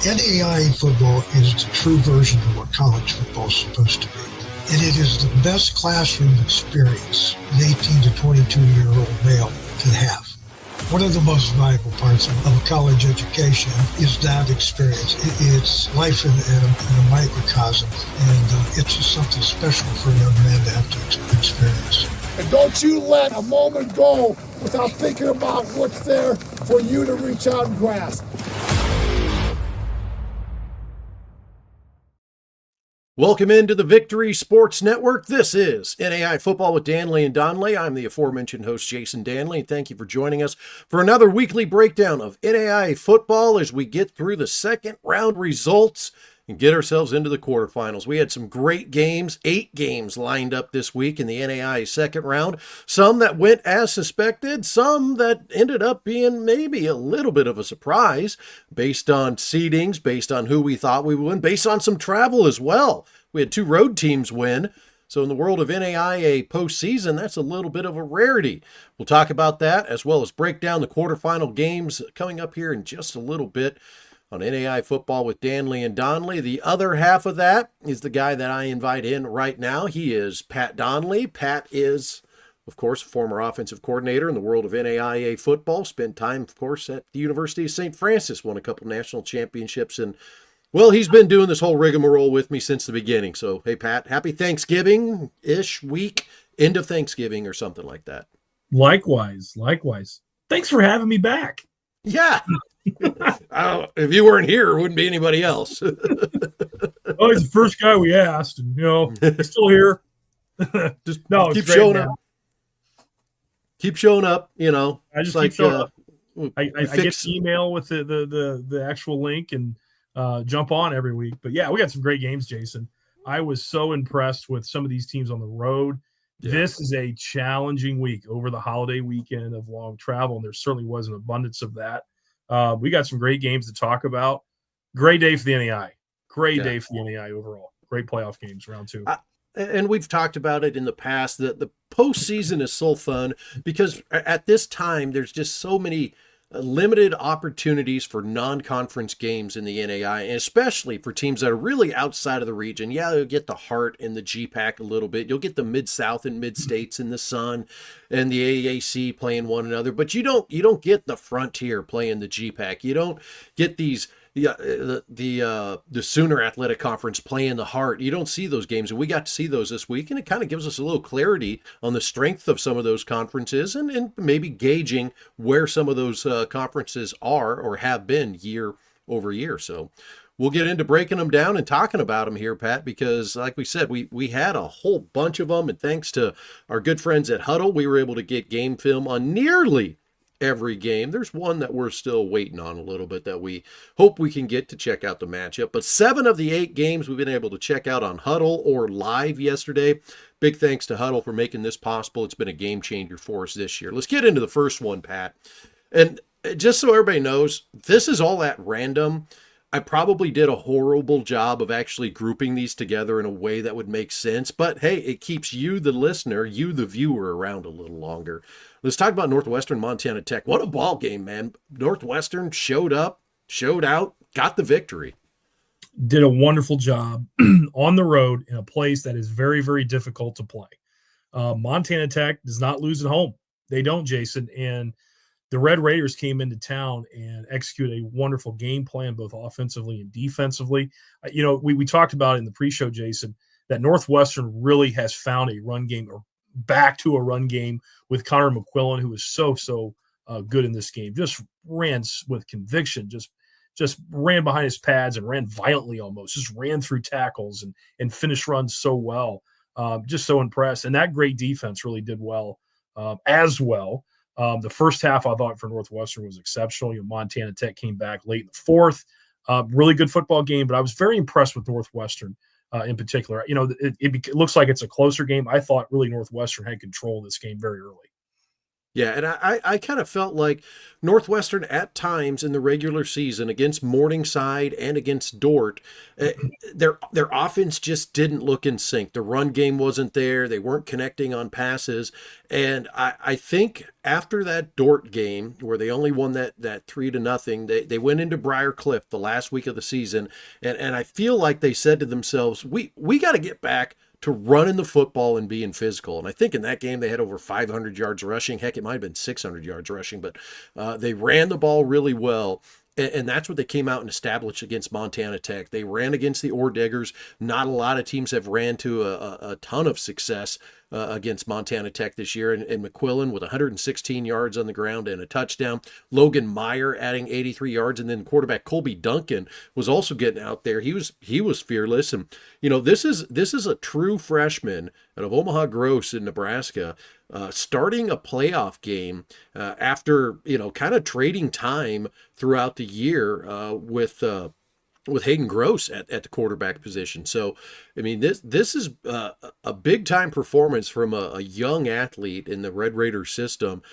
NAIA football is the true version of what college football is supposed to be. And it is the best classroom experience an 18 to 22-year-old male can have. One of the most valuable parts of a college education is that experience. It's life in a microcosm, and it's just something special for a young man to have to experience. And don't you let a moment go without thinking about what's there for you to reach out and grasp. Welcome into the Victory Sports Network. This is NAIA Football with Dannelly and Donley. I'm the aforementioned host, Jason Dannelly, and thank you for joining us for another weekly breakdown of NAIA football as we get through the second round results and get ourselves into the quarterfinals. We had some great games, 8 games lined up this week in the NAIA second round. Some that went as suspected, some that ended up being maybe a little bit of a surprise based on seedings, based on who we thought we would win, based on some travel as well. We had 2 road teams win. So in the world of NAIA postseason, that's a little bit of a rarity. We'll talk about that as well as break down the quarterfinal games coming up here in just a little bit on NAIA Football with Dannelly and Donley. The other half of that is the guy that I invite in right now. He is Pat Donley. Pat is, of course, a former offensive coordinator in the world of NAIA football. Spent time, of course, at the University of St. Francis. Won a couple national championships. And, well, he's been doing this whole rigmarole with me since the beginning. So, hey, Pat, happy Thanksgiving-ish week, end of Thanksgiving or something like that. Likewise. Thanks for having me back. Yeah. If you weren't here, it wouldn't be anybody else. He's the first guy we asked, and he's still here. Just keep showing up. Keep showing up. I just keep showing up. I get the email with the actual link and jump on every week. But yeah, we got some great games, Jason. I was so impressed with some of these teams on the road. Yeah. This is a challenging week over the holiday weekend of long travel, and there certainly was an abundance of that. We got some great games to talk about. Great day for the NAIA. Great day for the NAIA overall. Great playoff games, round 2. And we've talked about it in the past that the postseason is so fun because at this time there's just so many limited opportunities for non-conference games in the NAIA, and especially for teams that are really outside of the region. Yeah, you'll get the Heart and the GPAC a little bit. You'll get the Mid-South and Mid-States and the Sun and the AAC playing one another, but you don't get the Frontier playing the GPAC. You don't get these the Sooner Athletic Conference playing the Heart. You don't see those games, and we got to see those this week, and it kind of gives us a little clarity on the strength of some of those conferences and maybe gauging where some of those conferences are or have been year over year. So we'll get into breaking them down and talking about them here, Pat, because like we said, we had a whole bunch of them, and thanks to our good friends at Huddle, we were able to get game film on nearly every game. There's one that we're still waiting on a little bit that we hope we can get to check out the matchup. But 7 of the 8 games we've been able to check out on Huddle or live yesterday. Big thanks to Huddle for making this possible. It's been a game changer for us this year. Let's get into the first one, Pat. And just so everybody knows, this is all at random. I probably did a horrible job of actually grouping these together in a way that would make sense. But hey, it keeps you, the listener, you, the viewer, around a little longer. Let's talk about Northwestern, Montana Tech. What a ball game, man. Northwestern showed up, showed out, got the victory. Did a wonderful job on the road in a place that is very, very difficult to play. Montana Tech does not lose at home. They don't, Jason. And the Red Raiders came into town and executed a wonderful game plan, both offensively and defensively. We talked about in the pre-show, Jason, that Northwestern really has found a run game or back to a run game with Connor McQuillan, who was so good in this game. Just ran with conviction, just ran behind his pads and ran violently almost, just ran through tackles and finished runs so well. Just so impressed. And that great defense really did well as well. The first half, I thought, for Northwestern was exceptional. Montana Tech came back late in the fourth. Really good football game, but I was very impressed with Northwestern in particular. It looks like it's a closer game. I thought really Northwestern had control of this game very early. Yeah, and I kind of felt like Northwestern at times in the regular season against Morningside and against Dort, their offense just didn't look in sync. The run game wasn't there. They weren't connecting on passes. And I think after that Dort game, where they only won that 3-0, they went into Briar Cliff the last week of the season. And I feel like they said to themselves, we got to get back to running the football and being physical. And I think in that game they had over 500 yards rushing. Heck, it might have been 600 yards rushing, but they ran the ball really well. And that's what they came out and established against Montana Tech. They ran against the Ore Diggers. Not a lot of teams have ran to a ton of success against Montana Tech this year. And McQuillan with 116 yards on the ground and a touchdown. Logan Meyer adding 83 yards. And then quarterback Colby Duncan was also getting out there. He was fearless. And, this is a true freshman out of Omaha Gross in Nebraska, starting a playoff game after, kind of trading time throughout the year with Hayden Gross at the quarterback position. So, I mean, this is a big time performance from a young athlete in the Red Raider system.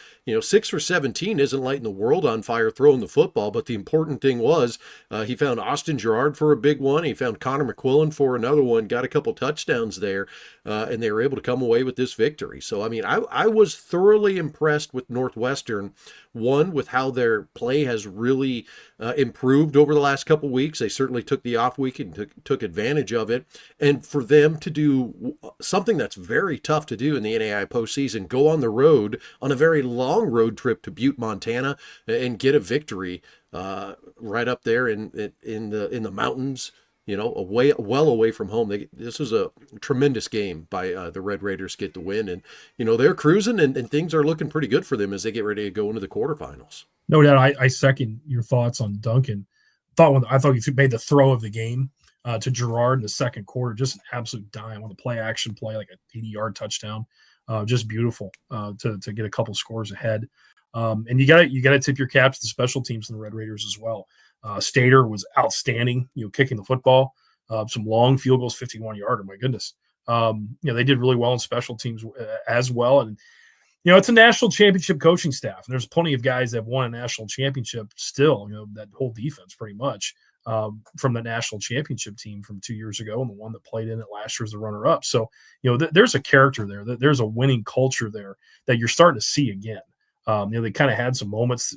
6 for 17 isn't lighting the world on fire throwing the football, but the important thing was he found Austin Gerard for a big one. He found Connor McQuillan for another one, got a couple touchdowns there, and they were able to come away with this victory. So, I mean, I was thoroughly impressed with Northwestern, one, with how their play has really improved over the last couple weeks. They certainly took the off week and took advantage of it. And for them to do something that's very tough to do in the NAIA postseason, go on the road on a very long road trip to Butte, Montana, and get a victory right up there in the mountains, well away from home. This was a tremendous game by the Red Raiders get the win, and they're cruising and things are looking pretty good for them as they get ready to go into the quarterfinals. No doubt, I second your thoughts on Duncan. I thought he made the throw of the game to Gerard in the second quarter, just an absolute dime on the play action play, like an 80-yard touchdown, just beautiful to get a couple scores ahead. And you got to tip your cap to the special teams in the Red Raiders as well. Stater was outstanding, kicking the football, some long field goals, 51-yarder. My goodness, they did really well in special teams as well. And it's a national championship coaching staff, and there's plenty of guys that have won a national championship still. That whole defense pretty much from the national championship team from 2 years ago, and the one that played in it last year as the runner-up. So there's a character there, there's a winning culture there that you're starting to see again. They kind of had some moments,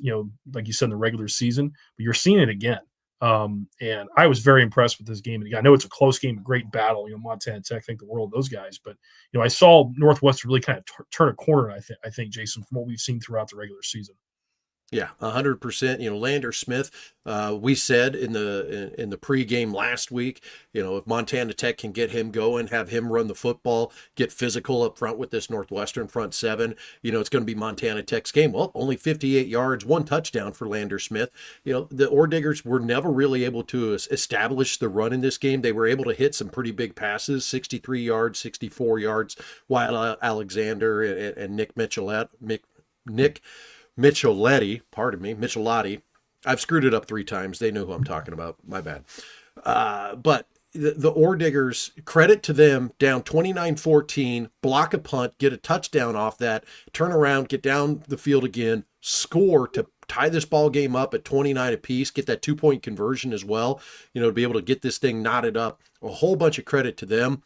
like you said in the regular season, but you're seeing it again. And I was very impressed with this game. And I know it's a close game, a great battle. Montana Tech, think the world of those guys. But I saw Northwestern really kind of turn a corner. I think, Jason, from what we've seen throughout the regular season. Yeah, 100%. Lander Smith, we said in the pregame last week, if Montana Tech can get him going, have him run the football, get physical up front with this Northwestern front seven, it's going to be Montana Tech's game. Well, only 58 yards, 1 touchdown for Lander Smith. The Ore Diggers were never really able to establish the run in this game. They were able to hit some pretty big passes, 63 yards, 64 yards, while Alexander and Nick Michelotti. I've screwed it up 3 times. They know who I'm talking about. My bad. But the Ore Diggers, credit to them, down 29-14, block a punt, get a touchdown off that, turn around, get down the field again, score to tie this ball game up at 29 apiece, get that 2-point conversion as well, to be able to get this thing knotted up. A whole bunch of credit to them.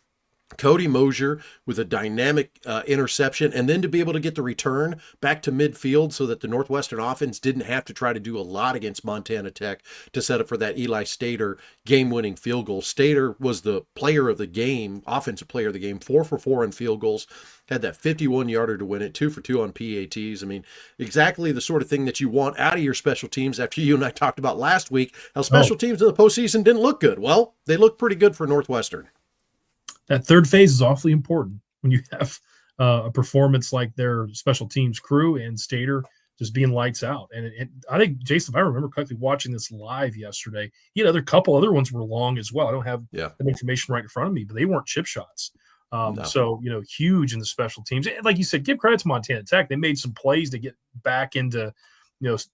Cody Mosier with a dynamic interception, and then to be able to get the return back to midfield so that the Northwestern offense didn't have to try to do a lot against Montana Tech to set up for that Eli Stater game-winning field goal. Stater was the player of the game, offensive player of the game, 4 for 4 on field goals, had that 51-yarder to win it, 2 for 2 on PATs. I mean, exactly the sort of thing that you want out of your special teams after you and I talked about last week, how special teams in the postseason didn't look good. Well, they look pretty good for Northwestern. That third phase is awfully important when you have a performance like their special teams crew and Stater just being lights out. And I think, Jason, if I remember correctly, watching this live yesterday, he had a couple other ones were long as well. I don't have that information right in front of me, but they weren't chip shots. No. So, huge in the special teams. And like you said, give credit to Montana Tech. They made some plays to get back into,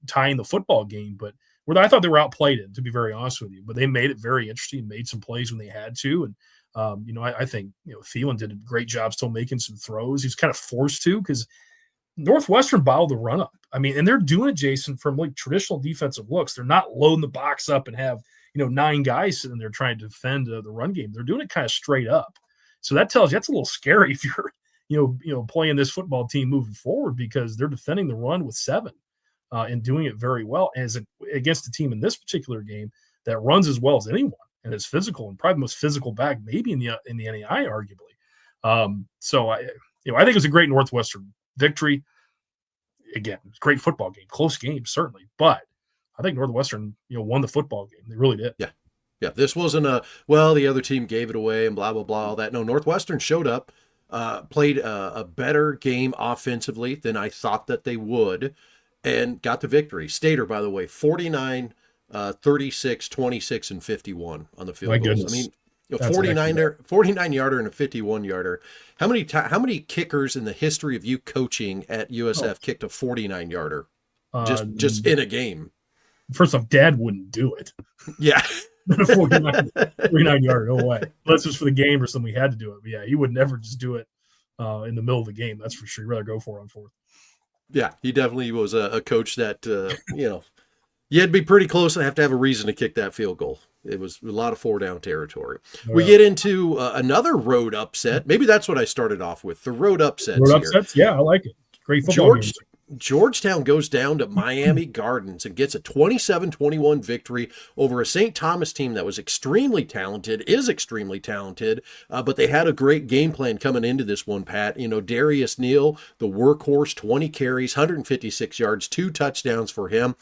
tying the football game. But I thought they were outplayed it, to be very honest with you. But they made it very interesting, made some plays when they had to. And, I think, Thielen did a great job still making some throws. He's kind of forced to because Northwestern bottled the run up. I mean, and they're doing it, Jason, from like traditional defensive looks. They're not loading the box up and have, 9 guys sitting there trying to defend the run game. They're doing it kind of straight up. So that tells you that's a little scary if you're, playing this football team moving forward, because they're defending the run with 7 and doing it very well against the team in this particular game that runs as well as anyone and is physical, and probably the most physical back maybe in the NAIA, arguably. So I think it was a great Northwestern victory. Again, great football game, close game, certainly. But I think Northwestern, won the football game. They really did. Yeah. Yeah. This wasn't the other team gave it away and blah, blah, blah, all that. No, Northwestern showed up, played a better game offensively than I thought that they would, and got the victory. Stater, by the way, 49, 36, 26, and 51 on the field My goals. goodness. I mean, 49-yarder and a 51-yarder. How many kickers in the history of you coaching at USF kicked a 49-yarder just in a game? First off, Dad wouldn't do it. Yeah. 49-yarder, no way. Unless it was for the game or something we had to do it. But yeah, he would never just do it in the middle of the game. That's for sure. He'd rather go for it on 4th. Yeah, he definitely was a coach that, you had to be pretty close and have to have a reason to kick that field goal. It was a lot of 4-down territory. We get into another road upset. Maybe that's what I started off with, the road upsets. Yeah, I like it. Great football game. Georgetown goes down to Miami Gardens and gets a 27-21 victory over a St. Thomas team that was extremely talented, but they had a great game plan coming into this one, Pat. Darius Neal, the workhorse, 20 carries, 156 yards, 2 touchdowns for him.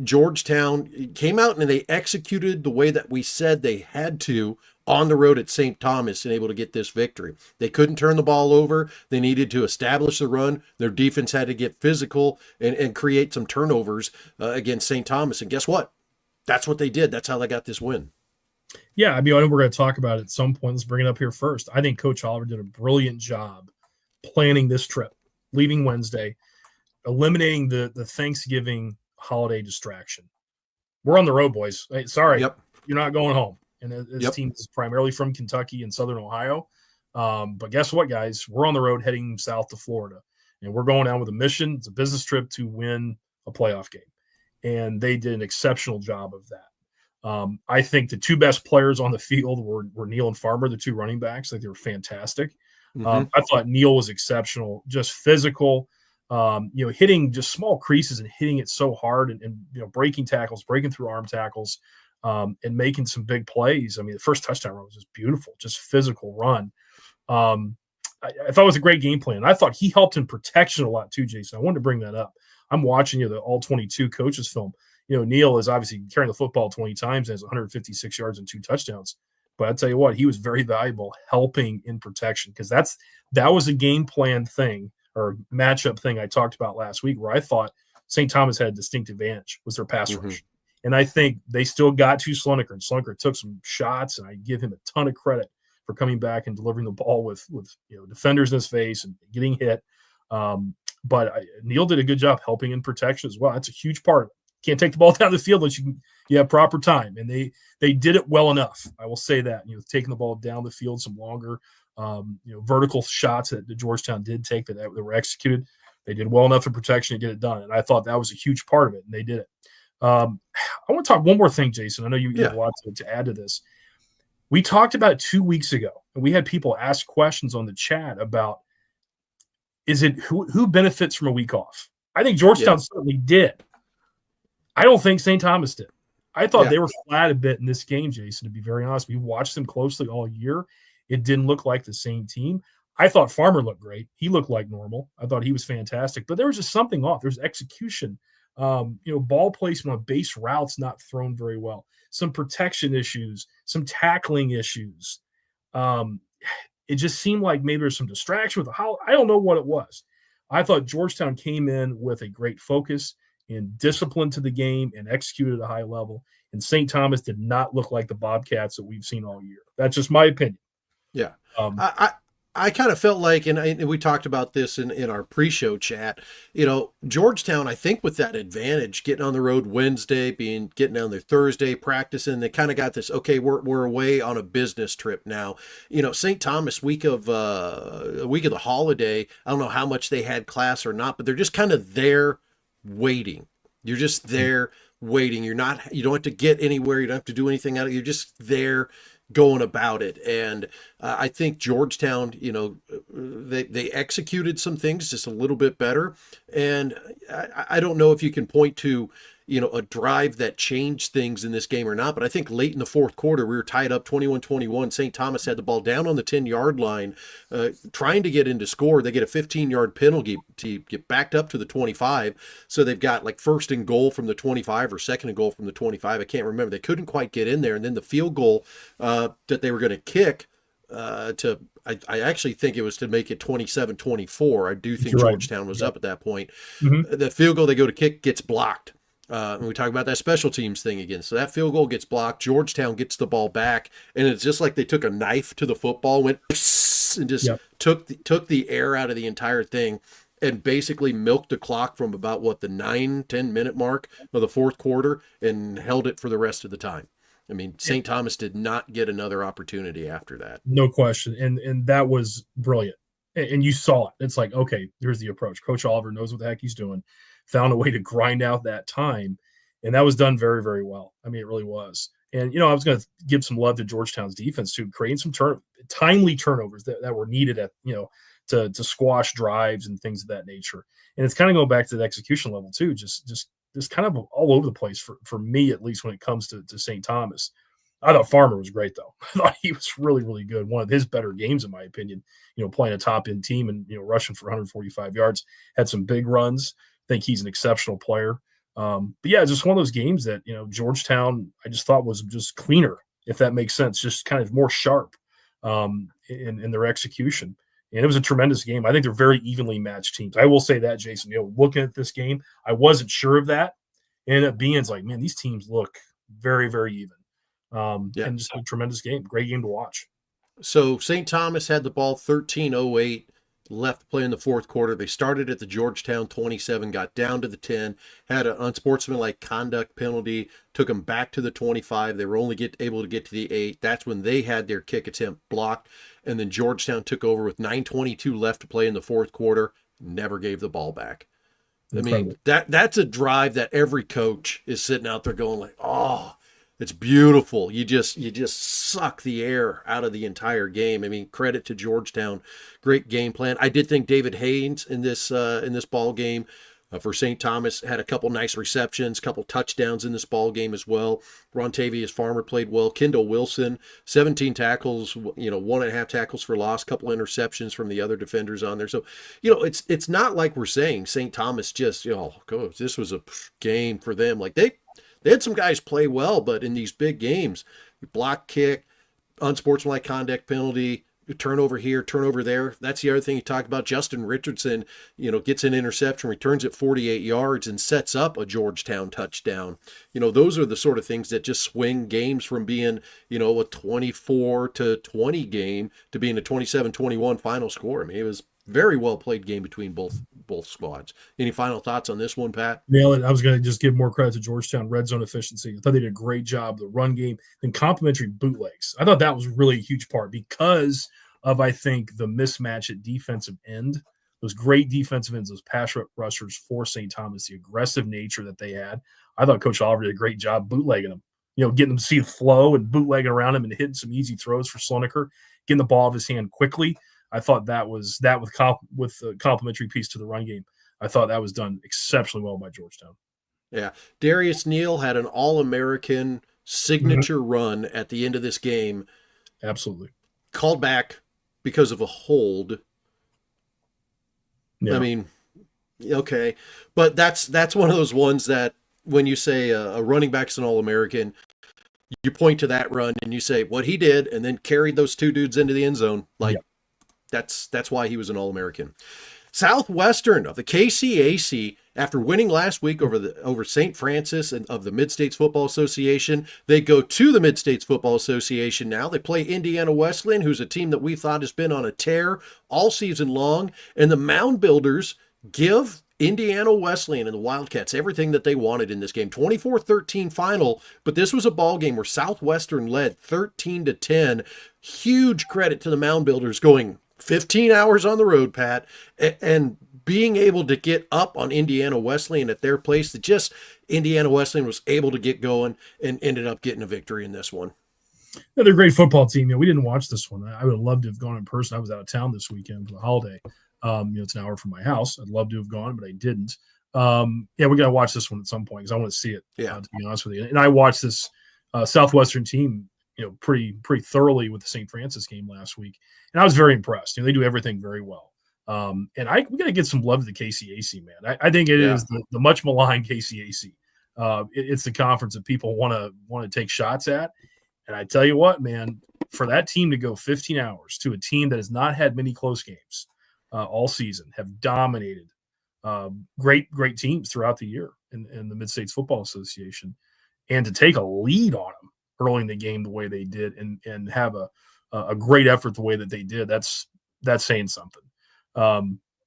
Georgetown came out and they executed the way that we said they had to on the road at St. Thomas and able to get this victory. They couldn't turn the ball over. They needed to establish the run. Their defense had to get physical and create some turnovers against St. Thomas. And guess what? That's what they did. That's how they got this win. Yeah, I know we're going to talk about it at some point. Let's bring it up here first. I think Coach Oliver did a brilliant job planning this trip, leaving Wednesday, eliminating the Thanksgiving holiday distraction. We're on the road, boys. Hey, sorry, You're not going home. And this team is primarily from Kentucky and Southern Ohio. But guess what, guys? We're on the road heading south to Florida. And we're going down with a mission. It's a business trip to win a playoff game. And they did an exceptional job of that. I think the 2 best players on the field were Neal and Farmer, the 2 running backs. I think they were fantastic. I thought Neal was exceptional, just physical, hitting just small creases and hitting it so hard and breaking tackles, breaking through arm tackles. And making some big plays. I mean, the first touchdown run was just beautiful, just physical run. I thought it was a great game plan. I thought he helped in protection a lot too, Jason. I wanted to bring that up. I'm watching the all 22 coaches film. Neal is obviously carrying the football 20 times and has 156 yards and 2 touchdowns. But I tell you what, he was very valuable helping in protection, because that was a game plan thing or matchup thing I talked about last week, where I thought St. Thomas had a distinct advantage was their pass rush. And I think they still got to Slonaker, and Slonaker took some shots, and I give him a ton of credit for coming back and delivering the ball with defenders in his face and getting hit. But Neal did a good job helping in protection as well. That's a huge part of it. Can't take the ball down the field unless you have proper time, and they did it well enough. I will say that, taking the ball down the field, some longer vertical shots that the Georgetown did take that were executed. They did well enough in protection to get it done, and I thought that was a huge part of it, and they did it. I want to talk one more thing, Jason. I know you have a lot to add to this. We talked about it 2 weeks ago, and we had people ask questions on the chat about, is it who benefits from a week off? I think Georgetown certainly did. I don't think St. Thomas did. I thought they were flat a bit in this game, Jason, to be very honest. We watched them closely all year. It didn't look like the same team. I thought Farmer looked great. He looked like normal. I thought he was fantastic. But there was just something off. There's execution. Ball placement on base routes not thrown very well. Some protection issues, some tackling issues. It just seemed like maybe there's some distraction with the holiday. I don't know what it was. I thought Georgetown came in with a great focus and discipline to the game and executed at a high level. And St. Thomas did not look like the Bobcats that we've seen all year. That's just my opinion. Yeah. I kind of felt like, and we talked about this in our pre-show chat, Georgetown, I think with that advantage, getting on the road Wednesday, getting down there Thursday, practicing, they kind of got this, okay, we're away on a business trip now. St. Thomas a week of the holiday, I don't know how much they had class or not, but they're just kind of there waiting. You're just there waiting. You don't have to get anywhere. You don't have to do anything out of it. You're just there going about it. And I think Georgetown, they executed some things just a little bit better. And I don't know if you can point to, a drive that changed things in this game or not. But I think late in the fourth quarter, we were tied up 21-21. St. Thomas had the ball down on the 10-yard line, trying to get into score. They get a 15-yard penalty to get backed up to the 25. So they've got like first and goal from the 25 or second and goal from the 25. I can't remember. They couldn't quite get in there. And then the field goal that they were going to kick I actually think it was to make it 27-24. I do think Georgetown was up at that point. Mm-hmm. The field goal they go to kick gets blocked. And we talk about that special teams thing again. So that field goal gets blocked. Georgetown gets the ball back, and it's just like they took a knife to the football, went and just took the air out of the entire thing, and basically milked the clock from about the 9-10 minute mark of the fourth quarter and held it for the rest of the time. I mean, St. Thomas did not get another opportunity after that. No question. And that was brilliant. And you saw it. It's like, okay, here's the approach. Coach Oliver knows what the heck he's doing, found a way to grind out that time. And that was done very, very well. I mean, it really was. And, I was going to give some love to Georgetown's defense too, creating some timely turnovers that were needed to squash drives and things of that nature. And it's kind of going back to the execution level too, just kind of all over the place for me, at least when it comes to St. Thomas. I thought Farmer was great, though. I thought he was really, really good. One of his better games, in my opinion, playing a top-end team and, rushing for 145 yards. Had some big runs. I think he's an exceptional player. But, yeah, just one of those games that, Georgetown, I just thought was just cleaner, if that makes sense, just kind of more sharp in their execution. And it was a tremendous game. I think they're very evenly matched teams. I will say that, Jason. Looking at this game, I wasn't sure of that. It ended up being like, man, these teams look very, very even. And just a tremendous game. Great game to watch. So St. Thomas had the ball 13:08 left to play in the fourth quarter. They started at the Georgetown 27, got down to the 10, had an unsportsmanlike conduct penalty, took them back to the 25. They were only able to get to the 8. That's when they had their kick attempt blocked. And then Georgetown took over with 9:22 left to play in the fourth quarter, never gave the ball back. Incredible. I mean, that's a drive that every coach is sitting out there going like, oh, it's beautiful. You just suck the air out of the entire game. I mean, credit to Georgetown, great game plan. I did think David Haynes in this ball game for St. Thomas had a couple nice receptions, couple touchdowns in this ball game as well. Rontavious Farmer played well. Kendall Wilson, 17 tackles, 1.5 tackles for loss, couple interceptions from the other defenders on there. So, it's not like we're saying St. Thomas just, this was a game for them. Like they had some guys play well, but in these big games, block kick, unsportsmanlike conduct penalty, turnover here, turnover there. That's the other thing you talked about. Justin Richardson, gets an interception, returns it 48 yards, and sets up a Georgetown touchdown. Those are the sort of things that just swing games from being, a 24-20 game to being a 27-21 final score. I mean, it was very well played game between both squads. Any final thoughts on this one, Pat? Nail it. I was going to just give more credit to Georgetown red zone efficiency. I thought they did a great job. The run game and complimentary bootlegs. I thought that was really a huge part because of, I think, the mismatch at defensive end. Those great defensive ends, those pass rushers for St. Thomas, the aggressive nature that they had. I thought Coach Oliver did a great job bootlegging them. Getting them to see the flow and bootlegging around him and hitting some easy throws for Sloneker, getting the ball off his hand quickly. I thought that with the complimentary piece to the run game. I thought that was done exceptionally well by Georgetown. Yeah. Darius Neal had an All-American signature run at the end of this game. Absolutely. Called back because of a hold. Yeah. I mean, okay. But that's one of those ones that when you say a running back's an All-American, you point to that run and you say what he did and then carried those two dudes into the end zone. Like, That's why he was an All-American. Southwestern of the KCAC, after winning last week over St. Francis and of the Mid-States Football Association, they go to the Mid-States Football Association now. They play Indiana Wesleyan, who's a team that we thought has been on a tear all season long. And the Mound Builders give Indiana Wesleyan and the Wildcats everything that they wanted in this game. 24-13 final, but this was a ball game where Southwestern led 13-10. Huge credit to the Mound Builders going 15 hours on the road, Pat, and being able to get up on Indiana Wesleyan at their place. That just Indiana Wesleyan was able to get going and ended up getting a victory in this one. Yeah, they're a great football team. We didn't watch this one. I would have loved to have gone in person. I was out of town this weekend for the holiday. It's an hour from my house. I'd love to have gone, but I didn't. We got to watch this one at some point because I want to see it. To be honest with you, and I watched this Southwestern team, pretty thoroughly with the St. Francis game last week, and I was very impressed. They do everything very well. And we got to get some love to the KCAC, man. I think it is the much maligned KCAC. It's the conference that people want to take shots at. And I tell you what, man, for that team to go 15 hours to a team that has not had many close games all season, have dominated great teams throughout the year in the Mid-States Football Association, and to take a lead on them early in the game the way they did and have a great effort the way that they did, that's saying something.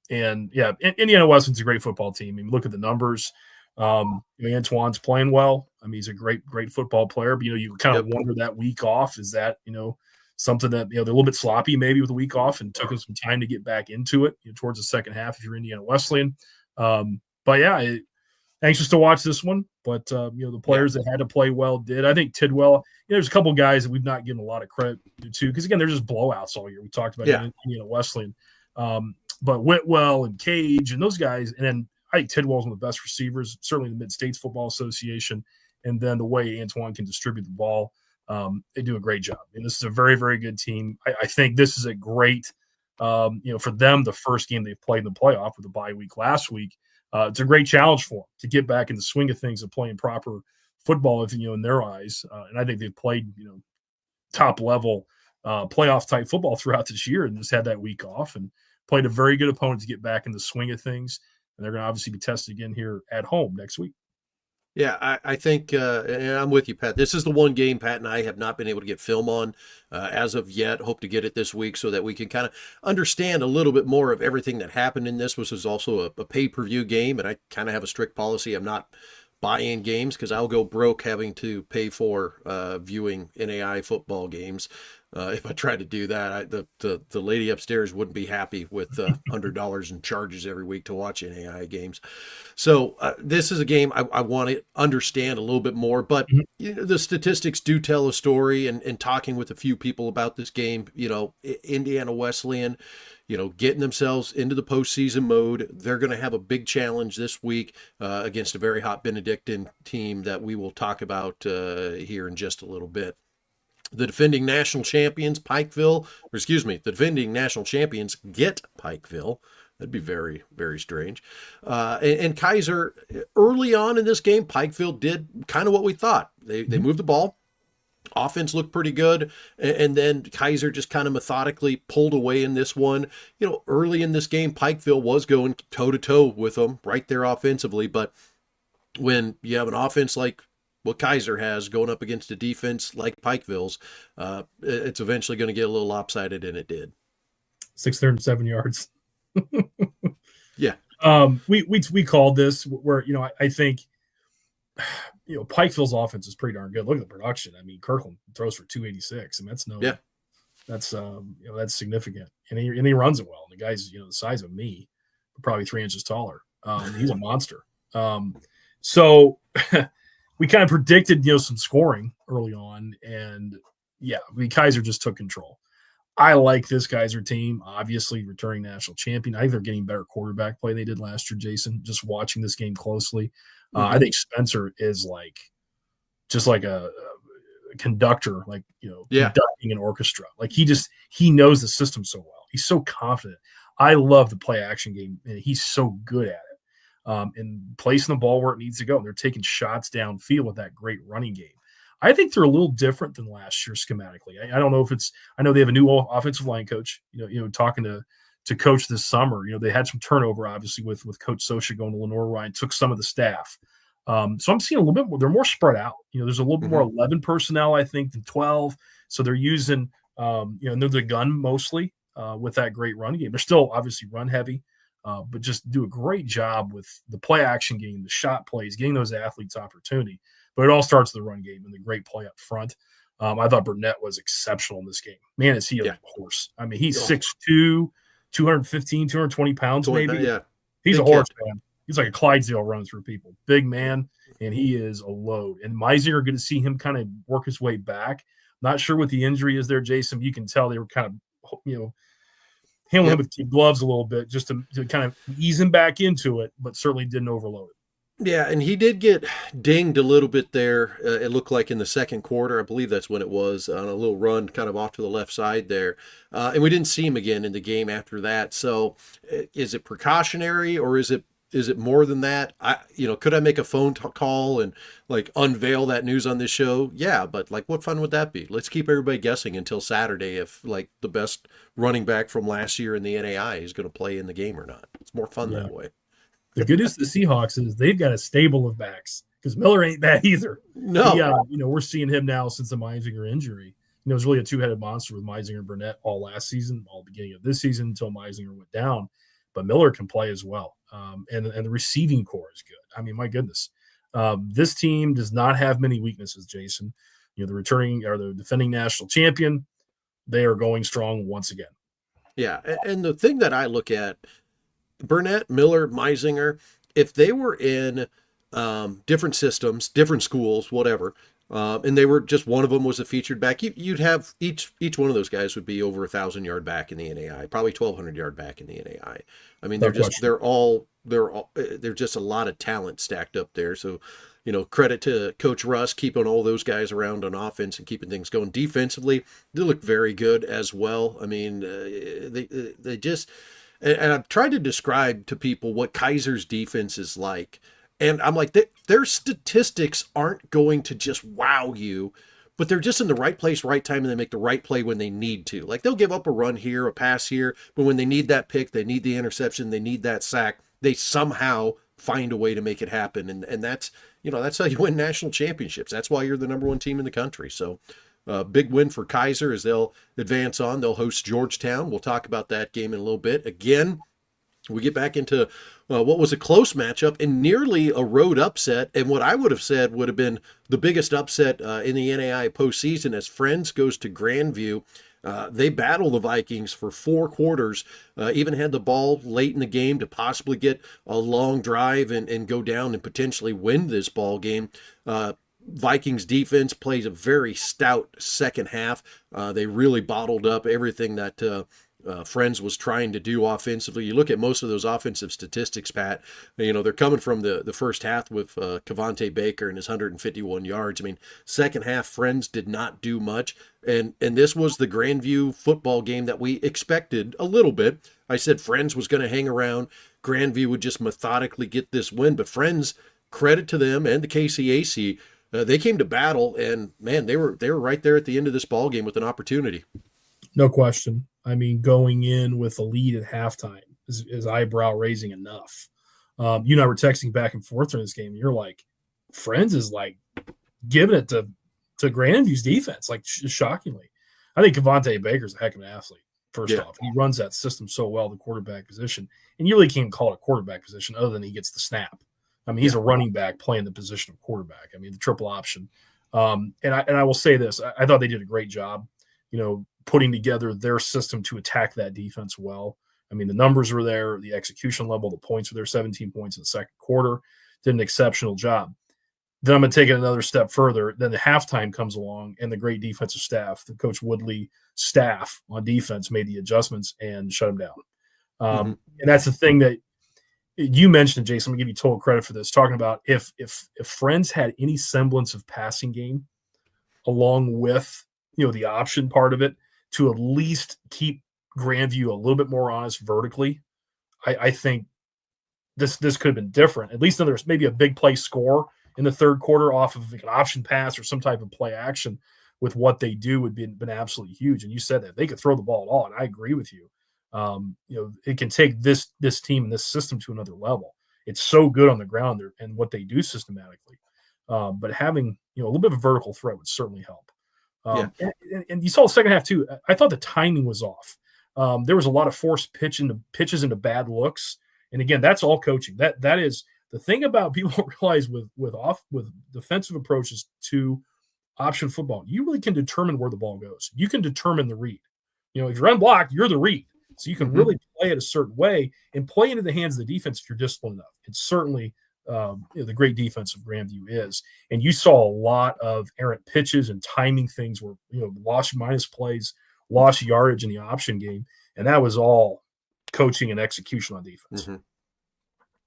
Indiana Wesleyan's a great football team. I mean, look at the numbers. Antoine's playing well. I mean, he's a great football player, but you kind of wonder that week off, is that something that they're a little bit sloppy maybe with a week off, and took them some time to get back into it towards the second half if you're Indiana Wesleyan. Anxious to watch this one, but the players that had to play well did. I think Tidwell, there's a couple of guys that we've not given a lot of credit to, because again, they're just blowouts all year. We talked about Indiana Wesleyan, but Whitwell and Cage and those guys, and then I think Tidwell's one of the best receivers, certainly in the Mid-States Football Association, and then the way Antoine can distribute the ball, they do a great job. And this is a very, very good team. I think this is a great, for them, the first game they've played in the playoff with the bye week last week. It's a great challenge for them to get back in the swing of things and playing proper football, in their eyes. And I think they've played, top level playoff type football throughout this year, and just had that week off and played a very good opponent to get back in the swing of things. And they're going to obviously be tested again here at home next week. Yeah, I think, and I'm with you, Pat. This is the one game Pat and I have not been able to get film on as of yet. Hope to get it this week so that we can kind of understand a little bit more of everything that happened in this. This was also a pay-per-view game, and I kind of have a strict policy. I'm not buying games because I'll go broke having to pay for viewing NAIA football games. If I try to do that, the lady upstairs wouldn't be happy with $100 in charges every week to watch NAIA games. So this is a game I want to understand a little bit more, but the statistics do tell a story, and talking with a few people about this game, Indiana Wesleyan, getting themselves into the postseason mode. They're going to have a big challenge this week against a very hot Benedictine team that we will talk about here in just a little bit. The defending national champions, the defending national champions get Pikeville. That'd be very, very strange. And Keiser, early on in this game, Pikeville did kind of what we thought. They moved the ball. Offense looked pretty good. And then Keiser just kind of methodically pulled away in this one. Early in this game, Pikeville was going toe-to-toe with them right there offensively. But when you have an offense like what Keiser has going up against a defense like Pikeville's, it's eventually going to get a little lopsided, and it did. 607 yards. Yeah. We called this where, I think, Pikeville's offense is pretty darn good. Look at the production. I mean, Kirkland throws for 286, and that's significant. And he runs it well. And the guy's, the size of me, probably 3 inches taller. He's a monster. So we kind of predicted, some scoring early on, and Keiser just took control. I like this Keiser team, obviously returning national champion. I think they're getting better quarterback play they did last year, Jason, just watching this game closely. I think Spencer is just like a conductor, conducting an orchestra. Like he knows the system so well. He's so confident. I love the play action game, and he's so good at it. And placing the ball where it needs to go. And they're taking shots downfield with that great running game. I think they're a little different than last year schematically. I don't know if I know they have a new offensive line coach, talking to to coach this summer. They had some turnover, obviously, with Coach Sosha going to Lenore. Ryan took some of the staff. So I'm seeing a little bit more. They're more spread out. There's a little bit more 11 personnel, I think, than 12. So they're using, they're the gun mostly with that great run game. They're still obviously run heavy, but just do a great job with the play action game, the shot plays, getting those athletes opportunity. But it all starts with the run game and the great play up front. I thought Burnett was exceptional in this game. Man, is he a horse. I mean, he's 6'2", 215, 220 pounds maybe. Yeah. He's a horse, man. He's like a Clydesdale running through people. Big man, and he is a load. And Meisinger, going to see him kind of work his way back. Not sure what the injury is there, Jason. You can tell they were kind of, handling him with gloves a little bit just to kind of ease him back into it, but certainly didn't overload it. Yeah, and he did get dinged a little bit there. It looked like in the second quarter, I believe that's when it was, on a little run kind of off to the left side there. And we didn't see him again in the game after that. So is it precautionary, or is it more than that? Could I make a phone call and like unveil that news on this show? Yeah, but like, what fun would that be? Let's keep everybody guessing until Saturday if like the best running back from last year in the NAIA is going to play in the game or not. It's more fun that way. The good news to the Seahawks is they've got a stable of backs, because Miller ain't bad either. No. We're seeing him now since the Meisinger injury. It was really a two-headed monster with Meisinger and Burnett all last season, all beginning of this season until Meisinger went down. But Miller can play as well. And the receiving core is good. I mean, my goodness. This team does not have many weaknesses, Jason. The defending national champion, they are going strong once again. Yeah, and the thing that I look at, Burnett, Miller, Meisinger, if they were in different systems, different schools, whatever, and they were just one of them was a featured back, you'd have each one of those guys would be over 1,000-yard back in the NAI, probably 1,200-yard back in the NAI. I mean, they're just a lot of talent stacked up there. So, credit to Coach Russ keeping all those guys around on offense and keeping things going. Defensively, they look very good as well. I mean, they just. And I've tried to describe to people what Keiser's defense is like. And I'm like, their statistics aren't going to just wow you, but they're just in the right place, right time, and they make the right play when they need to. Like, they'll give up a run here, a pass here, but when they need that pick, they need the interception, they need that sack, they somehow find a way to make it happen. And that's, that's how you win national championships. That's why you're the number one team in the country. So, big win for Keiser as they'll advance on. They'll host Georgetown. We'll talk about that game in a little bit. Again, we get back into what was a close matchup and nearly a road upset, and what I would have said would have been the biggest upset in the NAIA postseason as Friends goes to Grandview. They battle the Vikings for 4 quarters, even had the ball late in the game to possibly get a long drive and go down and potentially win this ball game. Vikings defense plays a very stout second half. They really bottled up everything that Friends was trying to do offensively. You look at most of those offensive statistics, Pat, they're coming from the first half with Kevontae Baker and his 151 yards. I mean, second half, Friends did not do much. And this was the Grandview football game that we expected a little bit. I said Friends was going to hang around. Grandview would just methodically get this win. But Friends, credit to them and the KCAC, they came to battle, and man, they were right there at the end of this ball game with an opportunity. No question. I mean, going in with a lead at halftime is eyebrow raising enough. You and I were texting back and forth during this game. And you're like, Friends is like giving it to Grandview's defense, like shockingly. I think Kevontae Baker's a heck of an athlete. First off, he runs that system so well, the quarterback position, and you really can't call it a quarterback position other than he gets the snap. I mean, he's a running back playing the position of quarterback. I mean, the triple option. And I will say this: I thought they did a great job, putting together their system to attack that defense well. I mean, the numbers were there, the execution level, the points were there. 17 points in the second quarter. Did an exceptional job. Then I'm going to take it another step further. Then the halftime comes along, and the great defensive staff, the Coach Woodley staff on defense, made the adjustments and shut them down. And that's the thing that you mentioned, Jason. I'm going to give you total credit for this, talking about if Friends had any semblance of passing game along with, the option part of it to at least keep Grandview a little bit more honest vertically, I think this could have been different. At least there's maybe a big play score in the third quarter off of like an option pass or some type of play action with what they do would been absolutely huge. And you said that they could throw the ball at all, and I agree with you. It can take this team and this system to another level. It's so good on the ground there and what they do systematically. But having a little bit of a vertical threat would certainly help. And you saw the second half too. I thought the timing was off. There was a lot of forced pitches into bad looks. And again, that's all coaching. That is the thing about people don't realize with defensive approaches to option football. You really can determine where the ball goes. You can determine the read. If you're unblocked, you're the read. So you can really play it a certain way and play into the hands of the defense if you're disciplined enough. It's certainly the great defense of Grandview is. And you saw a lot of errant pitches and timing things where, lost minus plays, lost yardage in the option game. And that was all coaching and execution on defense. Mm-hmm.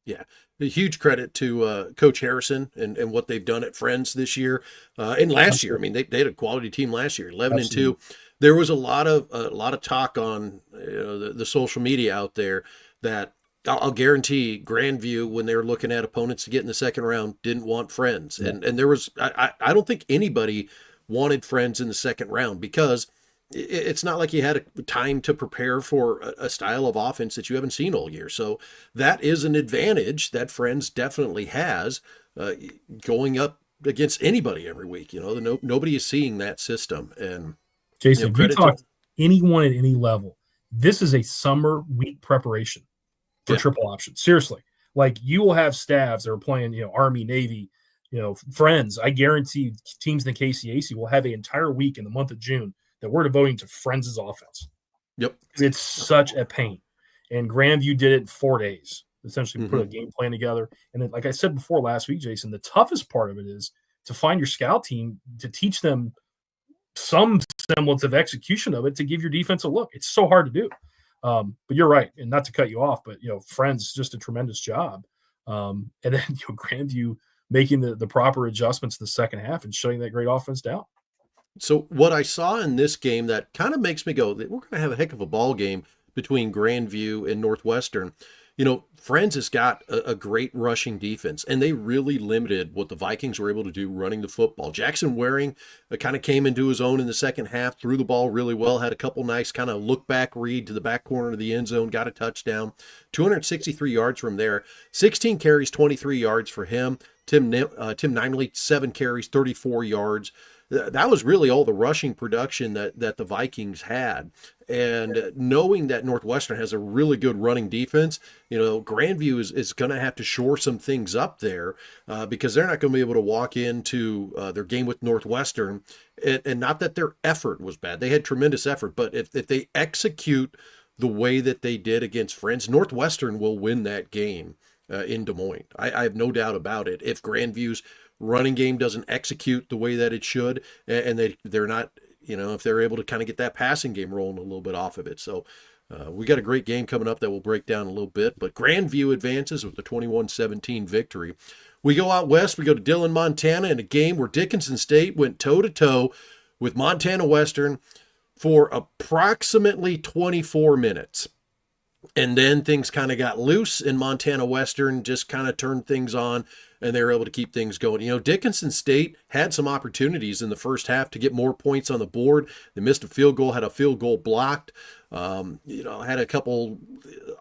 Yeah, a huge credit to Coach Harrison and what they've done at Friends this year and last year. I mean, they had a quality team last year, 11-2. There was a lot of talk on the social media out there that I'll guarantee Grandview, when they were looking at opponents to get in the second round, didn't want Friends, and there was I don't think anybody wanted Friends in the second round because it's not like you had time to prepare for a style of offense that you haven't seen all year. So that is an advantage that Friends definitely has going up against anybody every week. Nobody is seeing that system. And Jason, if you talk to anyone at any level, this is a summer week preparation for triple option. Seriously. Like you will have staffs that are playing, Army, Navy, Friends. I guarantee teams in the KCAC will have an entire week in the month of June that we're devoting to Friends' offense. Yep. It's such a pain. And Grandview did it in 4 days, essentially put a game plan together. And then, like I said before last week, Jason, the toughest part of it is to find your scout team to teach them some semblance of execution of it to give your defense a look. It's so hard to do. But you're right. And not to cut you off, but, Friends, just a tremendous job. And then, Grandview making the proper adjustments in the second half and shutting that great offense down. So what I saw in this game that kind of makes me go, we're going to have a heck of a ball game between Grandview and Northwestern. Friends has got a great rushing defense, and they really limited what the Vikings were able to do running the football. Jackson Waring kind of came into his own in the second half, threw the ball really well, had a couple nice kind of look-back read to the back corner of the end zone, got a touchdown, 263 yards from there, 16 carries, 23 yards for him. Tim Nimley, 7 carries, 34 yards. That was really all the rushing production that the Vikings had. And knowing that Northwestern has a really good running defense, Grandview is going to have to shore some things up there because they're not going to be able to walk into their game with Northwestern. And not that their effort was bad. They had tremendous effort. But if they execute the way that they did against Friends, Northwestern will win that game in Des Moines. I have no doubt about it. If Grandview's running game doesn't execute the way that it should, and they're not, if they're able to kind of get that passing game rolling a little bit off of it. So we got a great game coming up that we'll break down a little bit, but Grandview advances with the 21-17 victory. We go out west, we go to Dillon, Montana, in a game where Dickinson State went toe-to-toe with Montana Western for approximately 24 minutes. And then things kind of got loose, and Montana Western just kind of turned things on, and they were able to keep things going. Dickinson State had some opportunities in the first half to get more points on the board. They missed a field goal, had a field goal blocked. Had a couple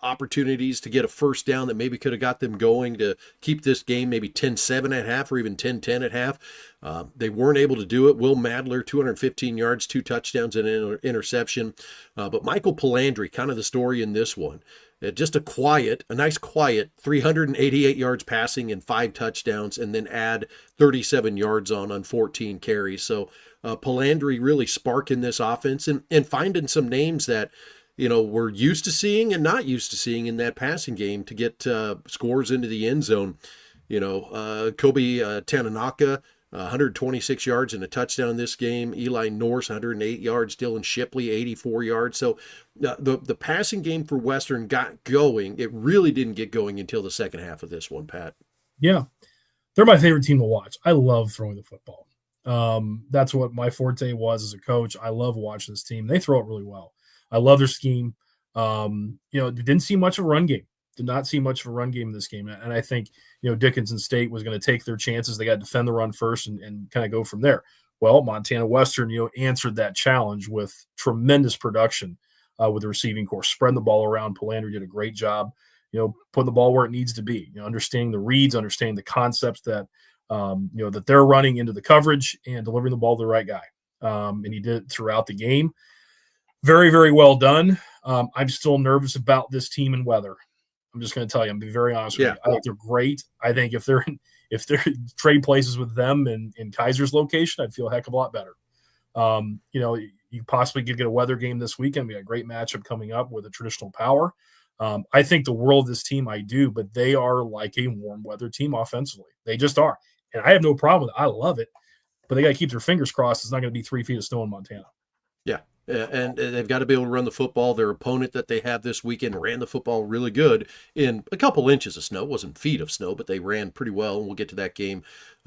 opportunities to get a first down that maybe could have got them going to keep this game maybe 10-7 at half or even 10-10 at half. They weren't able to do it. Will Madler, 215 yards, 2 touchdowns and an interception. But Michael Palandri, kind of the story in this one. Just a nice quiet 388 yards passing and 5 touchdowns, and then add 37 yards on 14 carries. So Palandri really sparking this offense and finding some names that, we're used to seeing and not used to seeing in that passing game to get scores into the end zone. Kobe Tananaka, 126 yards and a touchdown in this game. Eli Norse, 108 yards. Dylan Shipley, 84 yards. So the passing game for Western got going. It really didn't get going until the second half of this one, Pat. Yeah. They're my favorite team to watch. I love throwing the football. That's what my forte was as a coach. I love watching this team. They throw it really well. I love their scheme. Didn't see much of a run game. Did not see much of a run game in this game. And I think, Dickinson State was going to take their chances. They got to defend the run first and kind of go from there. Well, Montana Western, answered that challenge with tremendous production. with the receiving corps, spreading the ball around. Palander did a great job, putting the ball where it needs to be, understanding the reads, understanding the concepts that, that they're running into the coverage and delivering the ball to the right guy. And he did it throughout the game. Very, very well done. I'm still nervous about this team and weather. I'm just going to tell you, I'm being very honest with you. I think they're great. I think if they're trade places with them in Keiser's location, I'd feel a heck of a lot better. You possibly could get a weather game this weekend. We got a great matchup coming up with a traditional power. I think the world of this team, I do, but they are like a warm weather team offensively. They just are. And I have no problem with it. I love it. But they got to keep their fingers crossed. It's not going to be 3 feet of snow in Montana. Yeah. And they've got to be able to run the football. Their opponent that they have this weekend ran the football really good in a couple inches of snow. It wasn't feet of snow, but they ran pretty well. And we'll get to that game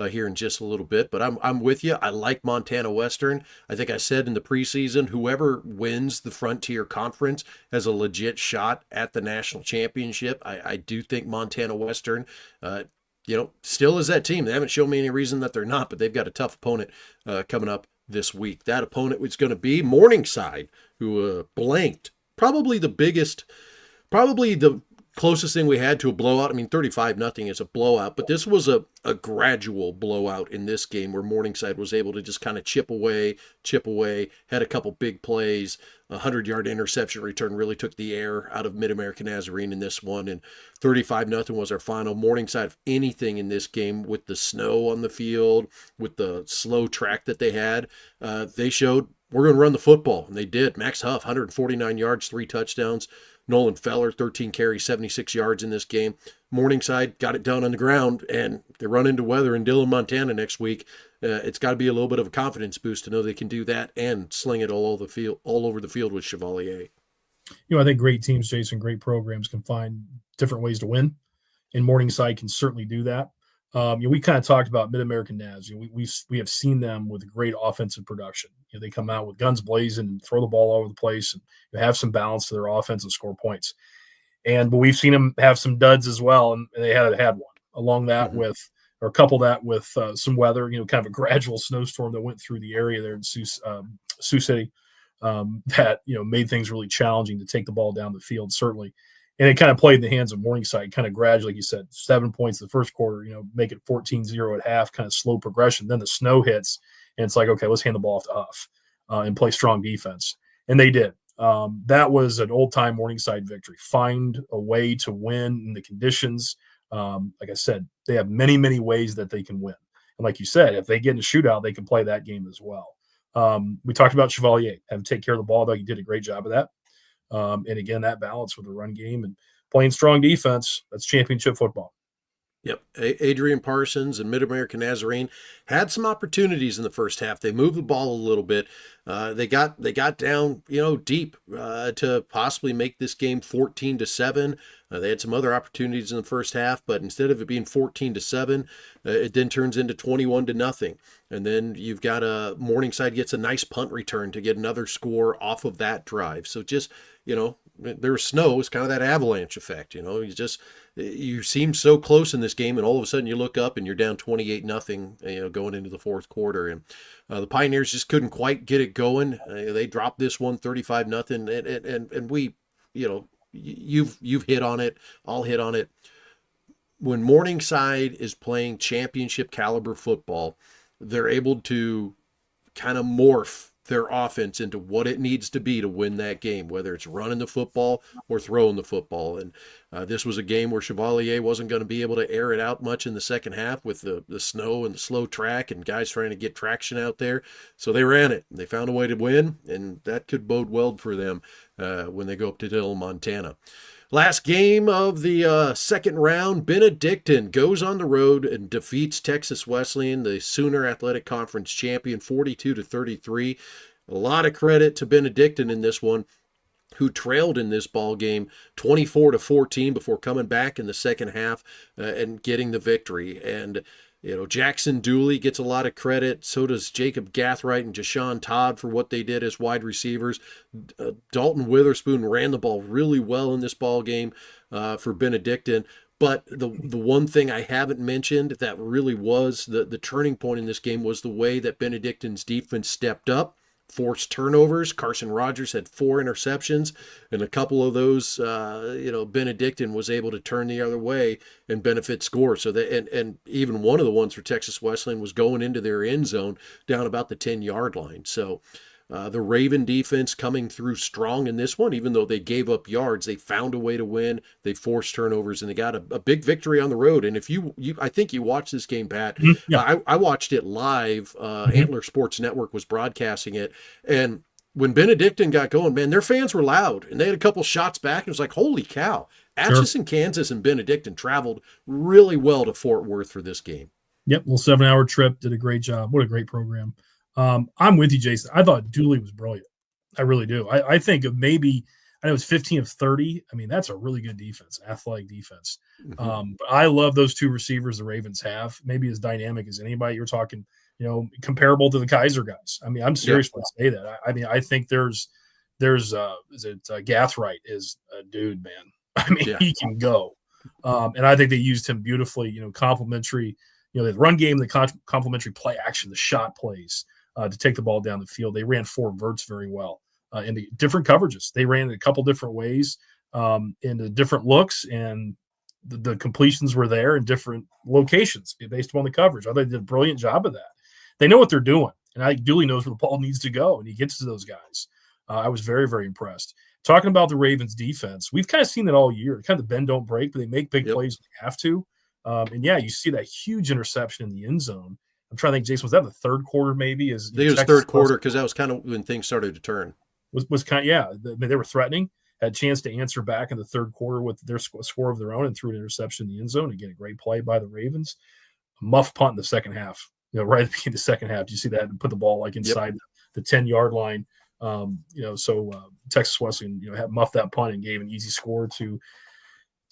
here in just a little bit. But I'm with you. I like Montana Western. I think I said in the preseason, whoever wins the Frontier Conference has a legit shot at the national championship. I do think Montana Western, still is that team. They haven't shown me any reason that they're not, but they've got a tough opponent coming up this week. That opponent was going to be Morningside, who blanked probably the closest thing we had to a blowout. I mean, 35-0 is a blowout, but this was a gradual blowout in this game where Morningside was able to just kind of chip away, had a couple big plays. A 100-yard interception return really took the air out of Mid-American Nazarene in this one, and 35-0 was our final. Morningside, if anything in this game, with the snow on the field, with the slow track that they had, they showed we're going to run the football, and they did. Max Huff, 149 yards, 3 touchdowns. Nolan Feller, 13 carries, 76 yards in this game. Morningside got it done on the ground, and they run into weather in Dillon, Montana next week. It's got to be a little bit of a confidence boost to know they can do that and sling it all over the field with Chevalier. I think great teams, Jason, great programs can find different ways to win, and Morningside can certainly do that. We kind of talked about Mid-American Naz. We have seen them with great offensive production. They come out with guns blazing and throw the ball all over the place and have some balance to their offense and score points. But we've seen them have some duds as well, and they had one along that couple that with some weather. Kind of a gradual snowstorm that went through the area there in Sioux City that made things really challenging to take the ball down the field, certainly. And it kind of played in the hands of Morningside, kind of gradually, like you said, 7 points in the first quarter, make it 14-0 at half, kind of slow progression. Then the snow hits, and it's like, okay, let's hand the ball off to Huff and play strong defense. And they did. That was an old-time Morningside victory. Find a way to win in the conditions. Like I said, they have many, many ways that they can win. And like you said, if they get in a shootout, they can play that game as well. We talked about Chevalier, having to take care of the ball, though. He did a great job of that. And again, that balance with the run game and playing strong defense, that's championship football. Yep. Adrian Parsons and Mid-American Nazarene had some opportunities in the first half. They moved the ball a little bit. They got down, deep to possibly make this game 14-7. They had some other opportunities in the first half, but instead of it being 14-7, it then turns into 21-0. And then you've got Morningside gets a nice punt return to get another score off of that drive. So just, there's snow. It's kind of that avalanche effect. You seem so close in this game, and all of a sudden you look up and you're down 28-0, going into the fourth quarter. And the Pioneers just couldn't quite get it going. They dropped this one 35-0, and we, you've hit on it. I'll hit on it. When Morningside is playing championship caliber football, they're able to kind of morph their offense into what it needs to be to win that game, whether it's running the football or throwing the football. And this was a game where Chevalier wasn't going to be able to air it out much in the second half with the snow and the slow track and guys trying to get traction out there. So they ran it. They found a way to win, and that could bode well for them when they go up to Dillon, Montana. Last game of the second round, Benedictine goes on the road and defeats Texas Wesleyan, the Sooner Athletic Conference champion, 42-33. A lot of credit to Benedictine in this one, who trailed in this ball game 24-14 before coming back in the second half and getting the victory. And Jackson Dooley gets a lot of credit. So does Jacob Gathright and Jashawn Todd for what they did as wide receivers. Dalton Witherspoon ran the ball really well in this ball game for Benedictine. But the one thing I haven't mentioned that really was the turning point in this game was the way that Benedictine's defense stepped up forced turnovers. Carson Rogers had 4 interceptions, and a couple of those, Benedictine was able to turn the other way and benefit score. So and even one of the ones for Texas Wesleyan was going into their end zone down about the 10-yard line. So the Raven defense coming through strong in this one, even though they gave up yards, they found a way to win. They forced turnovers, and they got a big victory on the road. And if I think you watched this game, Pat. Yeah. I watched it live. Antler Sports Network was broadcasting it, and when Benedictine got going, man, their fans were loud, and they had a couple shots back. It was like, holy cow! Atchison, Kansas, and Benedictine traveled really well to Fort Worth for this game. Yep, little 7-hour trip. Did a great job. What a great program. I'm with you, Jason. I thought Dooley was brilliant. I really do. I think of maybe, I know it's 15 of 30. I mean, that's a really good defense, athletic defense. Mm-hmm. But I love those 2 receivers the Ravens have. Maybe as dynamic as anybody. You're talking, comparable to the Keiser guys. I mean, I'm serious when I say that. I mean, I think there's Gathright is a dude, man. I mean, he can go. And I think they used him beautifully, complementary, the run game, the complementary play action, the shot plays. To take the ball down the field. They ran 4 verts very well in the different coverages. They ran it a couple different ways into different looks, and the completions were there in different locations based upon the coverage. I thought they did a brilliant job of that. They know what they're doing, and I think Dooley knows where the ball needs to go, and he gets to those guys. I was very, very impressed. Talking about the Ravens defense, we've kind of seen it all year. Kind of bend, don't break, but they make big plays when they have to. And you see that huge interception in the end zone. I'm trying to think, Jason, was that the third quarter maybe? I think it was third quarter because that was kind of when things started to turn. Was kind of, they were threatening, had a chance to answer back in the third quarter with their score of their own and threw an interception in the end zone. Again, a great play by the Ravens. A muff punt in the second half, right at the beginning of the second half. Do you see that? And put the ball inside the 10-yard line. Texas Wesleyan, had muffed that punt and gave an easy score to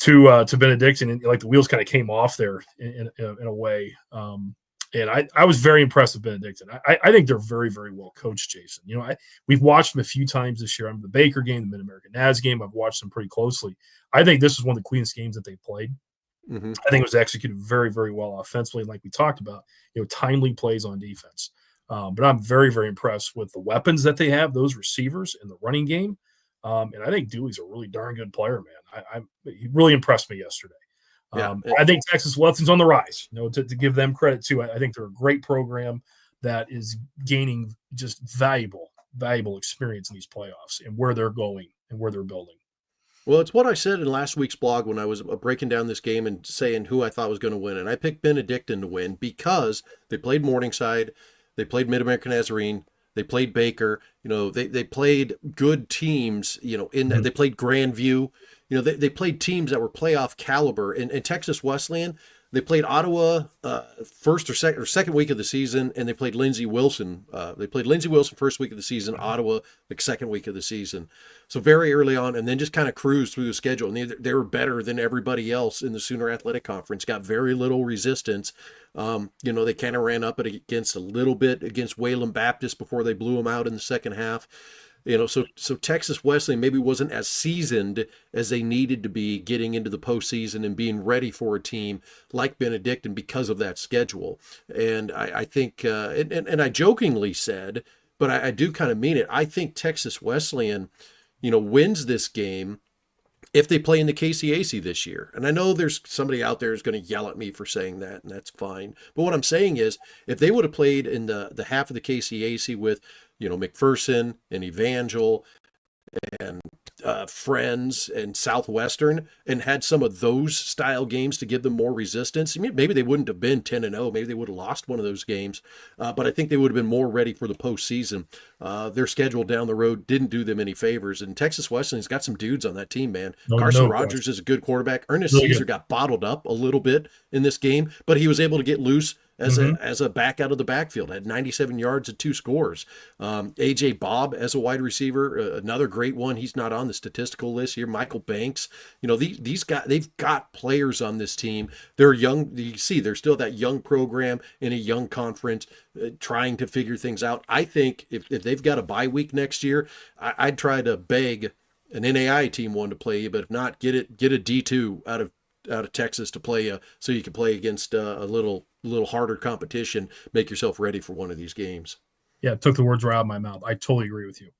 Benedictine, and the wheels kind of came off there in a way. And I was very impressed with Benedictine. I think they're very, very well coached, Jason. We've watched them a few times this year. The Baker game, the Mid-American NAS game, I've watched them pretty closely. I think this is one of the cleanest games that they played. Mm-hmm. I think it was executed very, very well offensively. And like we talked about, timely plays on defense. But I'm very, very impressed with the weapons that they have, those receivers in the running game. And I think Dooley's a really darn good player, man. He really impressed me yesterday. I think Texas Wesleyan's on the rise, to give them credit too. I think they're a great program that is gaining just valuable experience in these playoffs and where they're going and where they're building. Well, it's what I said in last week's blog when I was breaking down this game and saying who I thought was going to win. And I picked Benedictine to win because they played Morningside, they played Mid-American Nazarene, they played Baker. They played good teams. They played Grandview. They played teams that were playoff caliber. And Texas Wesleyan, they played Ottawa first or second week of the season, and they played Lindsey Wilson. They played Lindsey Wilson first week of the season, Ottawa second week of the season. So very early on, and then just kind of cruised through the schedule. And they were better than everybody else in the Sooner Athletic Conference. Got very little resistance. They kind of ran up against a little bit against Wayland Baptist before they blew them out in the second half. So Texas Wesleyan maybe wasn't as seasoned as they needed to be getting into the postseason and being ready for a team like Benedictine because of that schedule. And I think, and I jokingly said, but I do kind of mean it. I think Texas Wesleyan, wins this game if they play in the KCAC this year. And I know there's somebody out there who's going to yell at me for saying that, and that's fine. But what I'm saying is, if they would have played in the half of the KCAC with, McPherson and Evangel and Friends and Southwestern and had some of those style games to give them more resistance, maybe they wouldn't have been 10-0. Maybe they would have lost one of those games. But I think they would have been more ready for the postseason. Their schedule down the road didn't do them any favors. And Texas Wesleyan's got some dudes on that team, man. Carson Rogers is a good quarterback. Ernest Really Caesar good. got bottled up a little bit in this game, but he was able to get loose as a back out of the backfield. Had 97 yards and 2 scores. AJ Bob as a wide receiver, another great one. He's not on the statistical list here. Michael Banks. These guys, they've got players on this team. They're young. You see, they're still that young program in a young conference trying to figure things out. I think if they've got a bye week next year, I'd try to beg an NAIA team one to play you, but if not, get a D2 out of Texas to play you, so you can play against a little harder competition. Make yourself ready for one of these games. Yeah, it took the words right out of my mouth. I totally agree with you.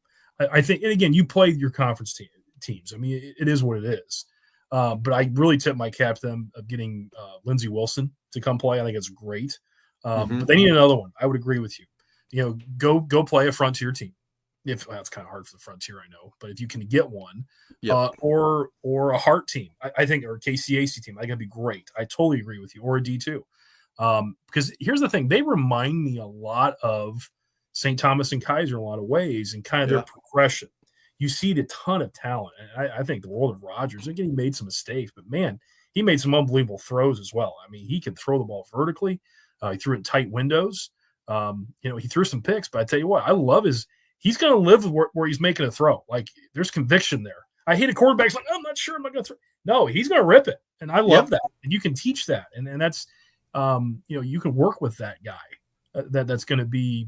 I think, and again, you play your conference teams. I mean, it is what it is. But I really tip my cap to them of getting Lindsey Wilson to come play. I think it's great. But they need another one. I would agree with you. Go play a Frontier team. It's kind of hard for the Frontier, I know, but if you can get one, or a Hart team, I think, or a KCAC team, I think that'd be great. I totally agree with you, or a D2. Because here's the thing, they remind me a lot of St. Thomas and Keiser in a lot of ways, and kind of their progression. You see a ton of talent. And I think the world of Rogers. Again, he made some mistakes, but man, he made some unbelievable throws as well. I mean, he can throw the ball vertically. He threw it in tight windows. He threw some picks, but I tell you what, I love he's going to live where he's making a throw. Like, there's conviction there. I hate a quarterback's like, I'm not sure I'm not going to throw. No, he's going to rip it. And I love that. And you can teach that. And that's, you can work with that guy that's going to be,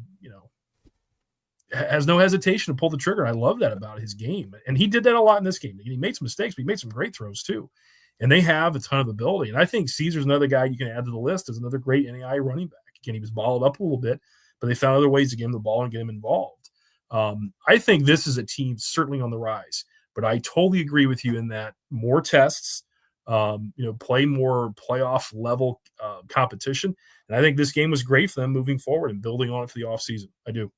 has no hesitation to pull the trigger. I love that about his game. And he did that a lot in this game. He made some mistakes, but he made some great throws too. And they have a ton of ability. And I think Caesar's another guy you can add to the list as another great NAIA running back. Again, he was balled up a little bit, but they found other ways to get him the ball and get him involved. I think this is a team certainly on the rise, but I totally agree with you in that more tests, play more playoff level competition. And I think this game was great for them moving forward and building on it for the offseason. I do.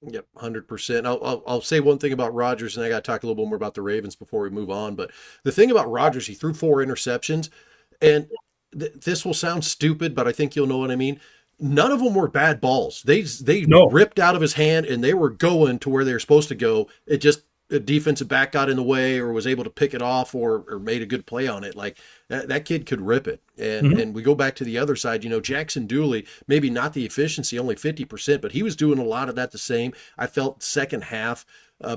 Yep, 100%. I'll say one thing about Rodgers, and I got to talk a little bit more about the Ravens before we move on. But the thing about Rodgers, he threw 4 interceptions, and this will sound stupid, but I think you'll know what I mean. None of them were bad balls. They ripped out of his hand, and they were going to where they were supposed to go. It just a defensive back got in the way or was able to pick it off or made a good play on it. Like that kid could rip it. And we go back to the other side, Jackson Dooley, maybe not the efficiency, only 50%, but he was doing a lot of that the same. I felt second half,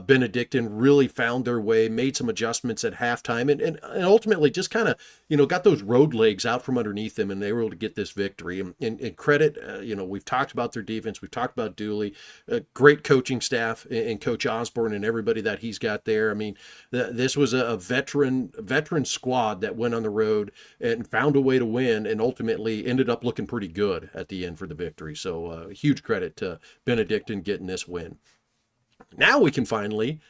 Benedictine really found their way, made some adjustments at halftime, and ultimately just kind of, got those road legs out from underneath them, and they were able to get this victory. And credit, we've talked about their defense, we've talked about Dooley, great coaching staff, and Coach Osborne and everybody that he's got there. I mean, this was a veteran squad that went on the road and found a way to win, and ultimately ended up looking pretty good at the end for the victory. So huge credit to Benedictine getting this win. Now we can finally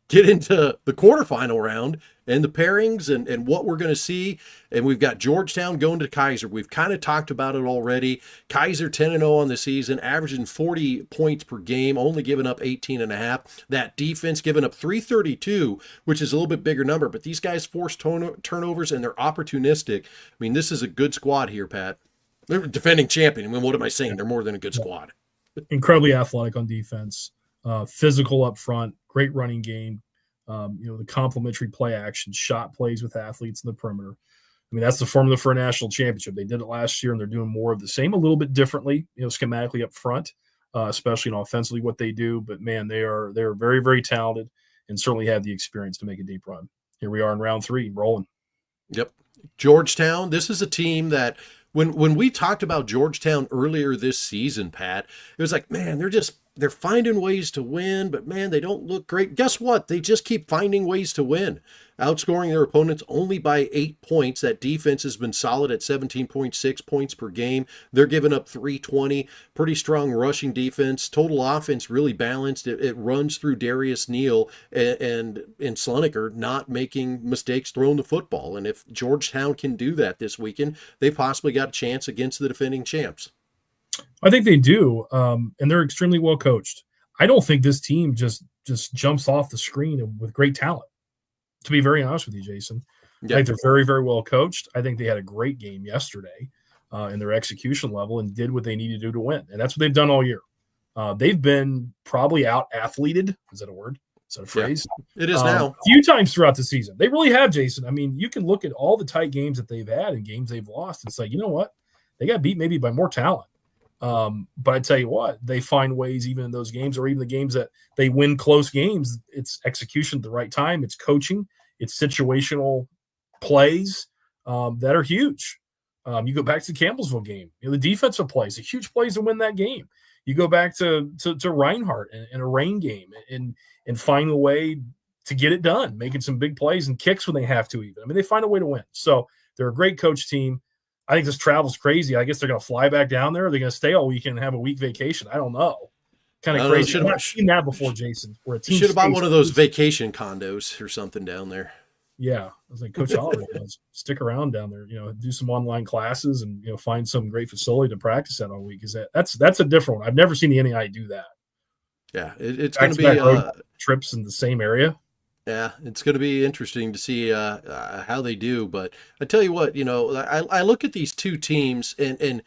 get into the quarterfinal round and the pairings and what we're going to see. And we've got Georgetown going to Keiser. We've kind of talked about it already. Keiser 10-0 on the season, averaging 40 points per game, only giving up 18.5. That defense giving up 332, which is a little bit bigger number. But these guys force turnovers and they're opportunistic. I mean, this is a good squad here, Pat. They're defending champion. I mean, what am I saying? They're more than a good squad. Incredibly athletic on defense. Physical up front, great running game, the complementary play action, shot plays with athletes in the perimeter. I mean, that's the formula for a national championship. They did it last year, and they're doing more of the same, a little bit differently, schematically up front, especially offensively what they do. But, man, they're very, very talented and certainly have the experience to make a deep run. Here we are in round 3, rolling. Yep. Georgetown, this is a team that when we talked about Georgetown earlier this season, Pat, it was like, man, they're finding ways to win, but man, they don't look great. Guess what? They just keep finding ways to win, outscoring their opponents only by 8 points. That defense has been solid at 17.6 points per game. They're giving up 320. Pretty strong rushing defense. Total offense really balanced. It runs through Darius Neal and Sloneker not making mistakes throwing the football. And if Georgetown can do that this weekend, they possibly got a chance against the defending champs. I think they do, and they're extremely well coached. I don't think this team just jumps off the screen with great talent, to be very honest with you, Jason. I think they're very, very well coached. I think they had a great game yesterday in their execution level and did what they needed to do to win, and that's what they've done all year. They've been probably out-athleted. Is that a word? Is that a phrase? Yeah, it is now. A few times throughout the season. They really have, Jason. I mean, you can look at all the tight games that they've had and games they've lost and say, you know what? They got beat maybe by more talent. But I tell you what, they find ways even in those games, or even the games that they win close games. It's execution at the right time. It's coaching. It's situational plays that are huge. You go back to the Campbellsville game. The defensive plays, the huge plays to win that game. You go back to Reinhardt in a rain game and find a way to get it done, making some big plays and kicks when they have to even. I mean, they find a way to win. So they're a great coach team. I think this travel's crazy. I guess they're going to fly back down there. Or they're going to stay all weekend and have a week vacation. I don't know. kind I of don't know, crazy. I've seen that before, Jason. Where a team should have bought stays- one of those vacation condos or something down there. Yeah, I was like, Coach Oliver, stick around down there. Do some online classes and find some great facility to practice at all week. That's a different one. I've never seen the NAIA do that. Yeah, it's going to be trips in the same area. Yeah, it's going to be interesting to see how they do. But I tell you what, I look at these two teams, and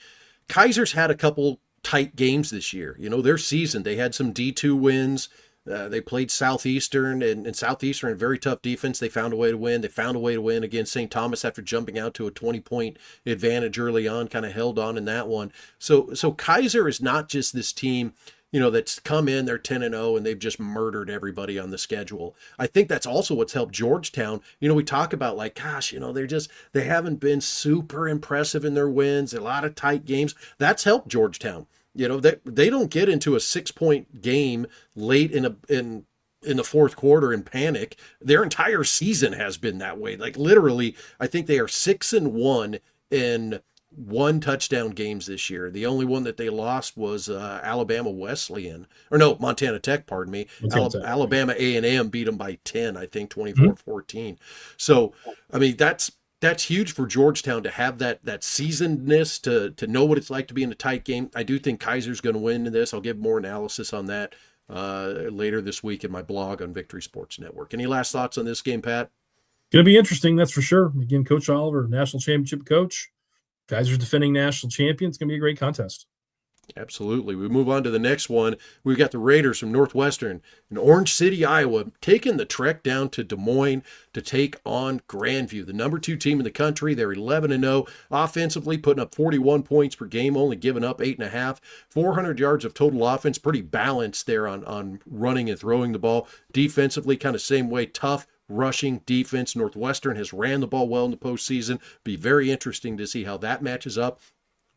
Keiser's had a couple tight games this year. Their season, they had some D2 wins. They played Southeastern, and Southeastern, very tough defense. They found a way to win. They found a way to win against St. Thomas after jumping out to a 20-point advantage early on, kind of held on in that one. So Keiser is not just this team, that's come in, they're 10-0, and they've just murdered everybody on the schedule. I think that's also what's helped Georgetown. We talk about they haven't been super impressive in their wins, a lot of tight games. That's helped Georgetown. They don't get into a 6-point game late in the fourth quarter and panic. Their entire season has been that way. Like literally, I think they are 6-1 in 1 touchdown games this year. The only one that they lost was Montana Tech, pardon me. Alabama A&M beat them by 10, I think 24-14. So, I mean, that's huge for Georgetown to have that seasonedness to know what it's like to be in a tight game. I do think Keiser's going to win in this. I'll give more analysis on that later this week in my blog on Victory Sports Network. Any last thoughts on this game, Pat? Going to be interesting, that's for sure. Again, Coach Oliver, national championship coach. Keiser's defending national champion. It's going to be a great contest. Absolutely. We move on to the next one. We've got the Raiders from Northwestern in Orange City, Iowa, taking the trek down to Des Moines to take on Grandview, the number 2 team in the country. They're 11-0 offensively, putting up 41 points per game, only giving up 8.5, 400 yards of total offense. Pretty balanced there on running and throwing the ball. Defensively, kind of same way, tough rushing defense. Northwestern has ran the ball well in the postseason. Be very interesting to see how that matches up.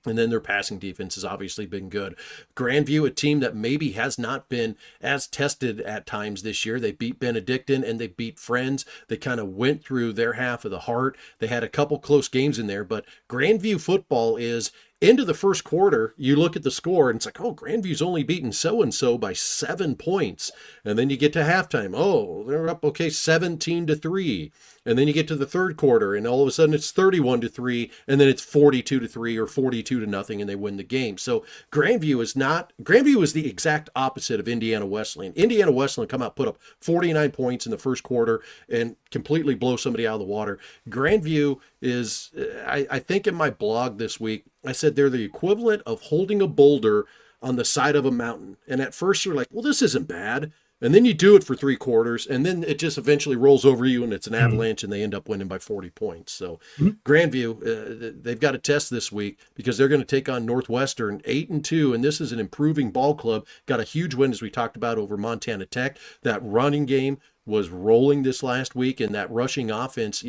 And then their passing defense has obviously been good. Grandview, a team that maybe has not been as tested at times this year. They beat Benedictine and they beat Friends. They kind of went through their half of the heart. They had a couple close games in there, but Grandview football is into the first quarter. You look at the score and it's like, oh, Grandview's only beaten so-and-so by 7 points. And then you get to halftime. Oh, they're up, 17-3. And then you get to the third quarter and all of a sudden it's 31-3, and then it's 42-3 or 42-0, and they win the game. So Grandview is the exact opposite of Indiana Wesleyan. Indiana Wesleyan come out, put up 49 points in the first quarter and completely blow somebody out of the water. Grandview is, I think in my blog this week, I said they're the equivalent of holding a boulder on the side of a mountain. And at first you're like, well, this isn't bad. And then you do it for 3 quarters, and then it just eventually rolls over you, and it's an avalanche, and they end up winning by 40 points. So Grandview, they've got a test this week because they're going to take on Northwestern, 8-2, and this is an improving ball club. Got a huge win, as we talked about, over Montana Tech. That running game was rolling this last week, and that rushing offense,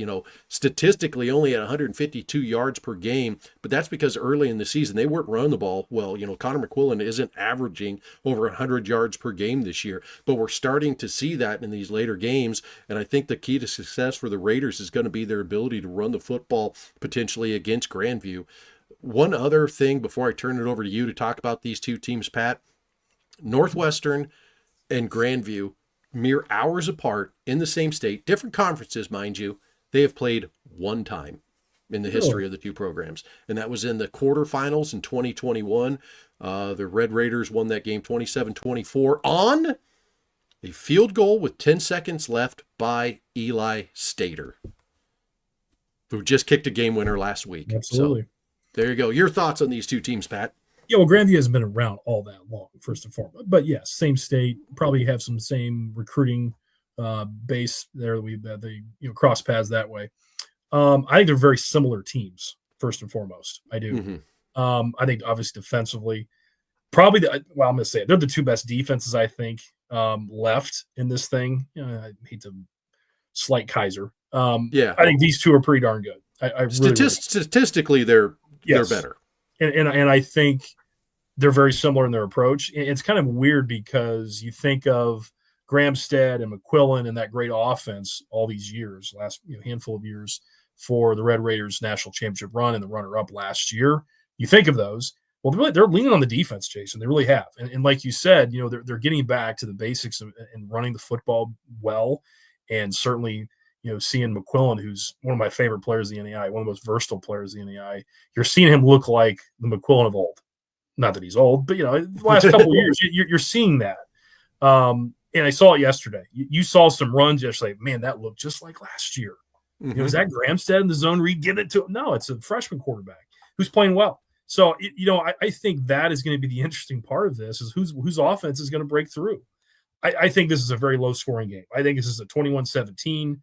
statistically only at 152 yards per game, but that's because early in the season they weren't running the ball well. Connor McQuillan isn't averaging over 100 yards per game this year, but we're starting to see that in these later games, and I think the key to success for the Raiders is going to be their ability to run the football potentially against Grandview. One other thing before I turn it over to you to talk about these two teams, Pat. Northwestern and Grandview, mere hours apart in the same state, different conferences, mind you, they have played one time in the history of the two programs. And that was in the quarterfinals in 2021. The Red Raiders won that game 27-24 on a field goal with 10 seconds left by Eli Stater, who just kicked a game winner last week. Absolutely. So, there you go. Your thoughts on these two teams, Pat? Yeah, well, Grandview hasn't been around all that long, first and foremost. But yes, same state, probably have some same recruiting base there. They cross paths that way. I think they're very similar teams, first and foremost. I do. I think obviously defensively, probably I'm going to say it, they're the 2 best defenses I think left in this thing. I hate to slight Keiser. I think these 2 are pretty darn good. Statistically, they're better. And I think they're very similar in their approach. It's kind of weird because you think of Gramstead and McQuillan and that great offense all these years, last handful of years for the Red Raiders national championship run and the runner-up last year. You think of those. Well, they're leaning on the defense, Jason. They really have. And like you said, they're getting back to the basics and running the football well. And certainly, seeing McQuillan, who's one of my favorite players in the NAIA, one of the most versatile players in the NAIA, you're seeing him look like the McQuillan of old. Not that he's old, but, the last couple of years, you're seeing that. And I saw it yesterday. You saw some runs yesterday. Man, that looked just like last year. Mm-hmm. Is that Gramstead in the zone read? Give it to him. No, it's a freshman quarterback who's playing well. So, I think that is going to be the interesting part of this is whose offense is going to break through. I think this is a very low-scoring game. I think this is a 21-17,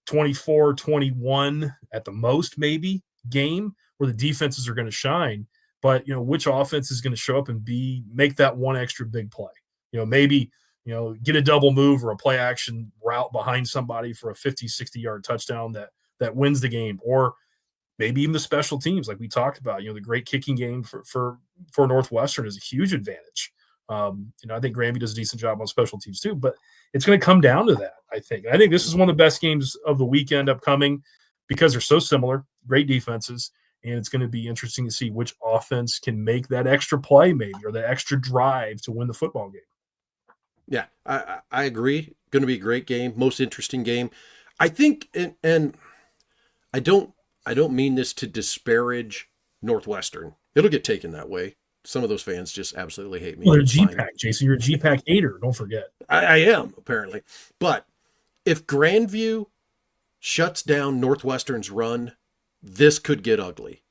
24-21 at the most maybe game where the defenses are going to shine. But, which offense is going to show up and make that one extra big play? Maybe, get a double move or a play action route behind somebody for a 50, 60-yard touchdown that wins the game. Or maybe even the special teams like we talked about. The great kicking game for Northwestern is a huge advantage. I think Granby does a decent job on special teams too, but it's going to come down to that, I think. I think this is one of the best games of the weekend upcoming because they're so similar, great defenses, and it's going to be interesting to see which offense can make that extra play maybe or that extra drive to win the football game. Yeah, I agree. Going to be a great game, most interesting game. I think, and I don't mean this to disparage Northwestern. It'll get taken that way. Some of those fans just absolutely hate me. Well, they're G-Pack, Jason. You're a G-Pack hater. Don't forget. I am, apparently. But if Grandview shuts down Northwestern's run, this could get ugly.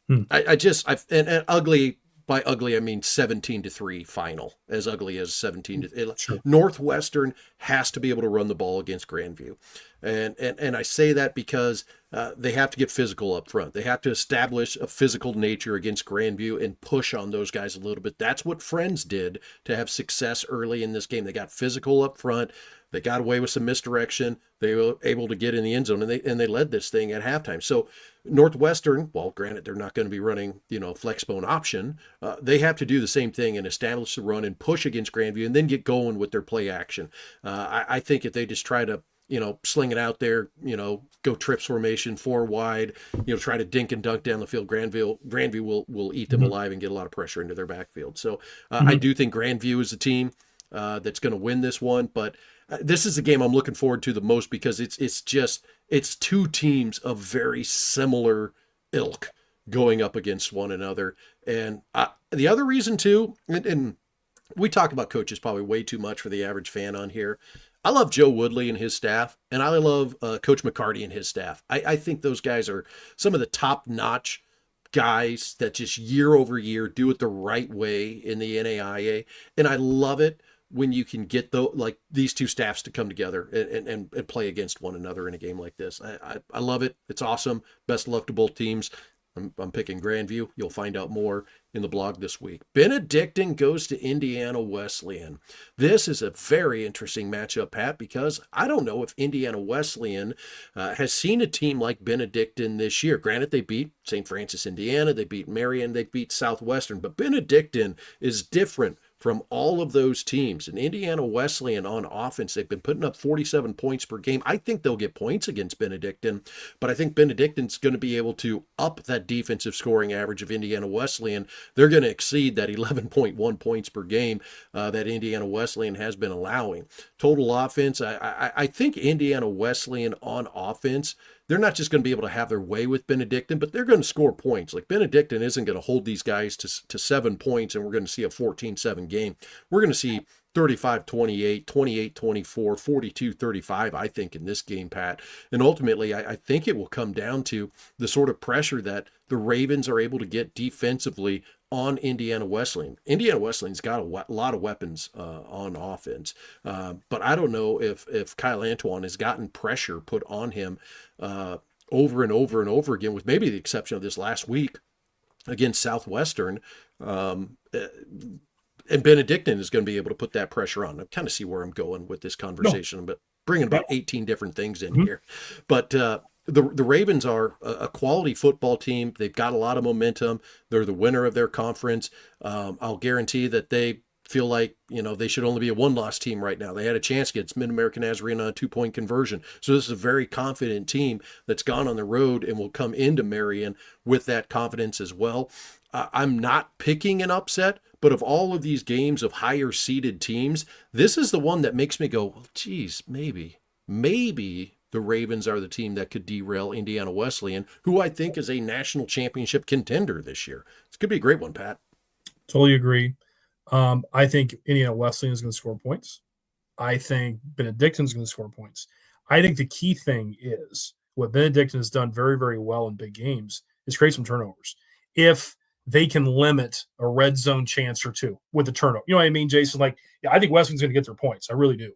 And ugly, by ugly, I mean 17-3 final, as ugly as 17-3. Sure. Northwestern has to be able to run the ball against Grandview. And I say that because they have to get physical up front. They have to establish a physical nature against Grandview and push on those guys a little bit. That's what Friends did to have success early in this game. They got physical up front. They got away with some misdirection. They were able to get in the end zone, and they led this thing at halftime. So Northwestern, well, granted, they're not going to be running, flexbone option. They have to do the same thing and establish the run and push against Grandview and then get going with their play action. I think if they just try to, sling it out there, go trips formation, 4 wide, try to dink and dunk down the field, Grandview will eat them alive and get a lot of pressure into their backfield. So I do think Grandview is the team that's going to win this one, but this is the game I'm looking forward to the most because it's two teams of very similar ilk going up against one another. And the other reason too, and we talk about coaches probably way too much for the average fan on here. I love Joe Woodley and his staff, and I love Coach McCarty and his staff. I think those guys are some of the top-notch guys that just year over year do it the right way in the NAIA, and I love it when you can get these two staffs to come together and play against one another in a game like this. I love it. It's awesome. Best of luck to both teams. I'm picking Grandview. You'll find out more in the blog this week. Benedictine goes to Indiana Wesleyan. This is a very interesting matchup, Pat, because I don't know if Indiana Wesleyan has seen a team like Benedictine this year. Granted, they beat St. Francis, Indiana. They beat Marion. They beat Southwestern. But Benedictine is different from all of those teams. And Indiana Wesleyan on offense, they've been putting up 47 points per game. I think they'll get points against Benedictine, but I think Benedictine's going to be able to up that defensive scoring average of Indiana Wesleyan. They're going to exceed that 11.1 points per game that Indiana Wesleyan has been allowing. Total offense, I think Indiana Wesleyan on offense, they're not just going to be able to have their way with Benedictine, but they're going to score points. Like Benedictine isn't going to hold these guys to 7 points and we're going to see a 14-7 game. We're going to see 35-28, 28-24, 42-35, I think, in this game, Pat. And ultimately, I think it will come down to the sort of pressure that the Ravens are able to get defensively on Indiana Wesleyan. Indiana Wesleyan's got a lot of weapons on offense, but I don't know if Kyle Antoine has gotten pressure put on him over and over and over again, with maybe the exception of this last week against Southwestern. And Benedictine is going to be able to put that pressure on. I kind of see where I'm going with this conversation, but bringing about 18 different things in here. But the Ravens are a quality football team. They've got a lot of momentum. They're the winner of their conference. I'll guarantee that they feel like, they should only be a one-loss team right now. They had a chance against Mid-American Nazarene on a 2-point conversion. So this is a very confident team that's gone on the road and will come into Marion with that confidence as well. I'm not picking an upset, but of all of these games of higher seeded teams, this is the one that makes me go, well, geez, maybe the Ravens are the team that could derail Indiana Wesleyan, who I think is a national championship contender this year. It's going to be a great one, Pat. Totally agree. I think Indiana Wesleyan is going to score points. I think Benedictine is going to score points. I think the key thing is what Benedictine has done very, very well in big games is create some turnovers. If they can limit a red zone chance or two with the turnover. You know what I mean, Jason? Like, yeah, I think Wesleyan's going to get their points. I really do.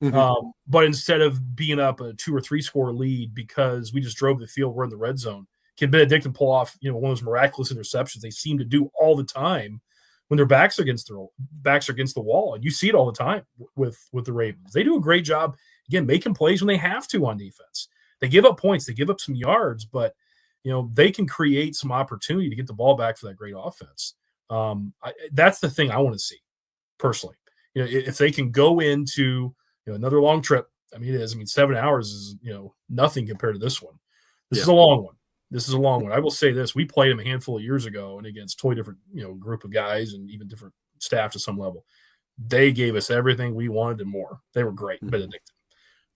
Mm-hmm. But instead of being up a 2 or 3 score lead because we just drove the field, we're in the red zone, can Benedictine pull off, one of those miraculous interceptions they seem to do all the time when their backs are against the wall? And you see it all the time with the Ravens. They do a great job, again, making plays when they have to on defense. They give up points, they give up some yards, but they can create some opportunity to get the ball back for that great offense. That's the thing I want to see personally. If they can go into another long trip, it is. 7 hours is nothing compared to this one. This is a long one. I will say this: we played them a handful of years ago, and against totally different group of guys and even different staff to some level. They gave us everything we wanted and more. They were great, Benedictine,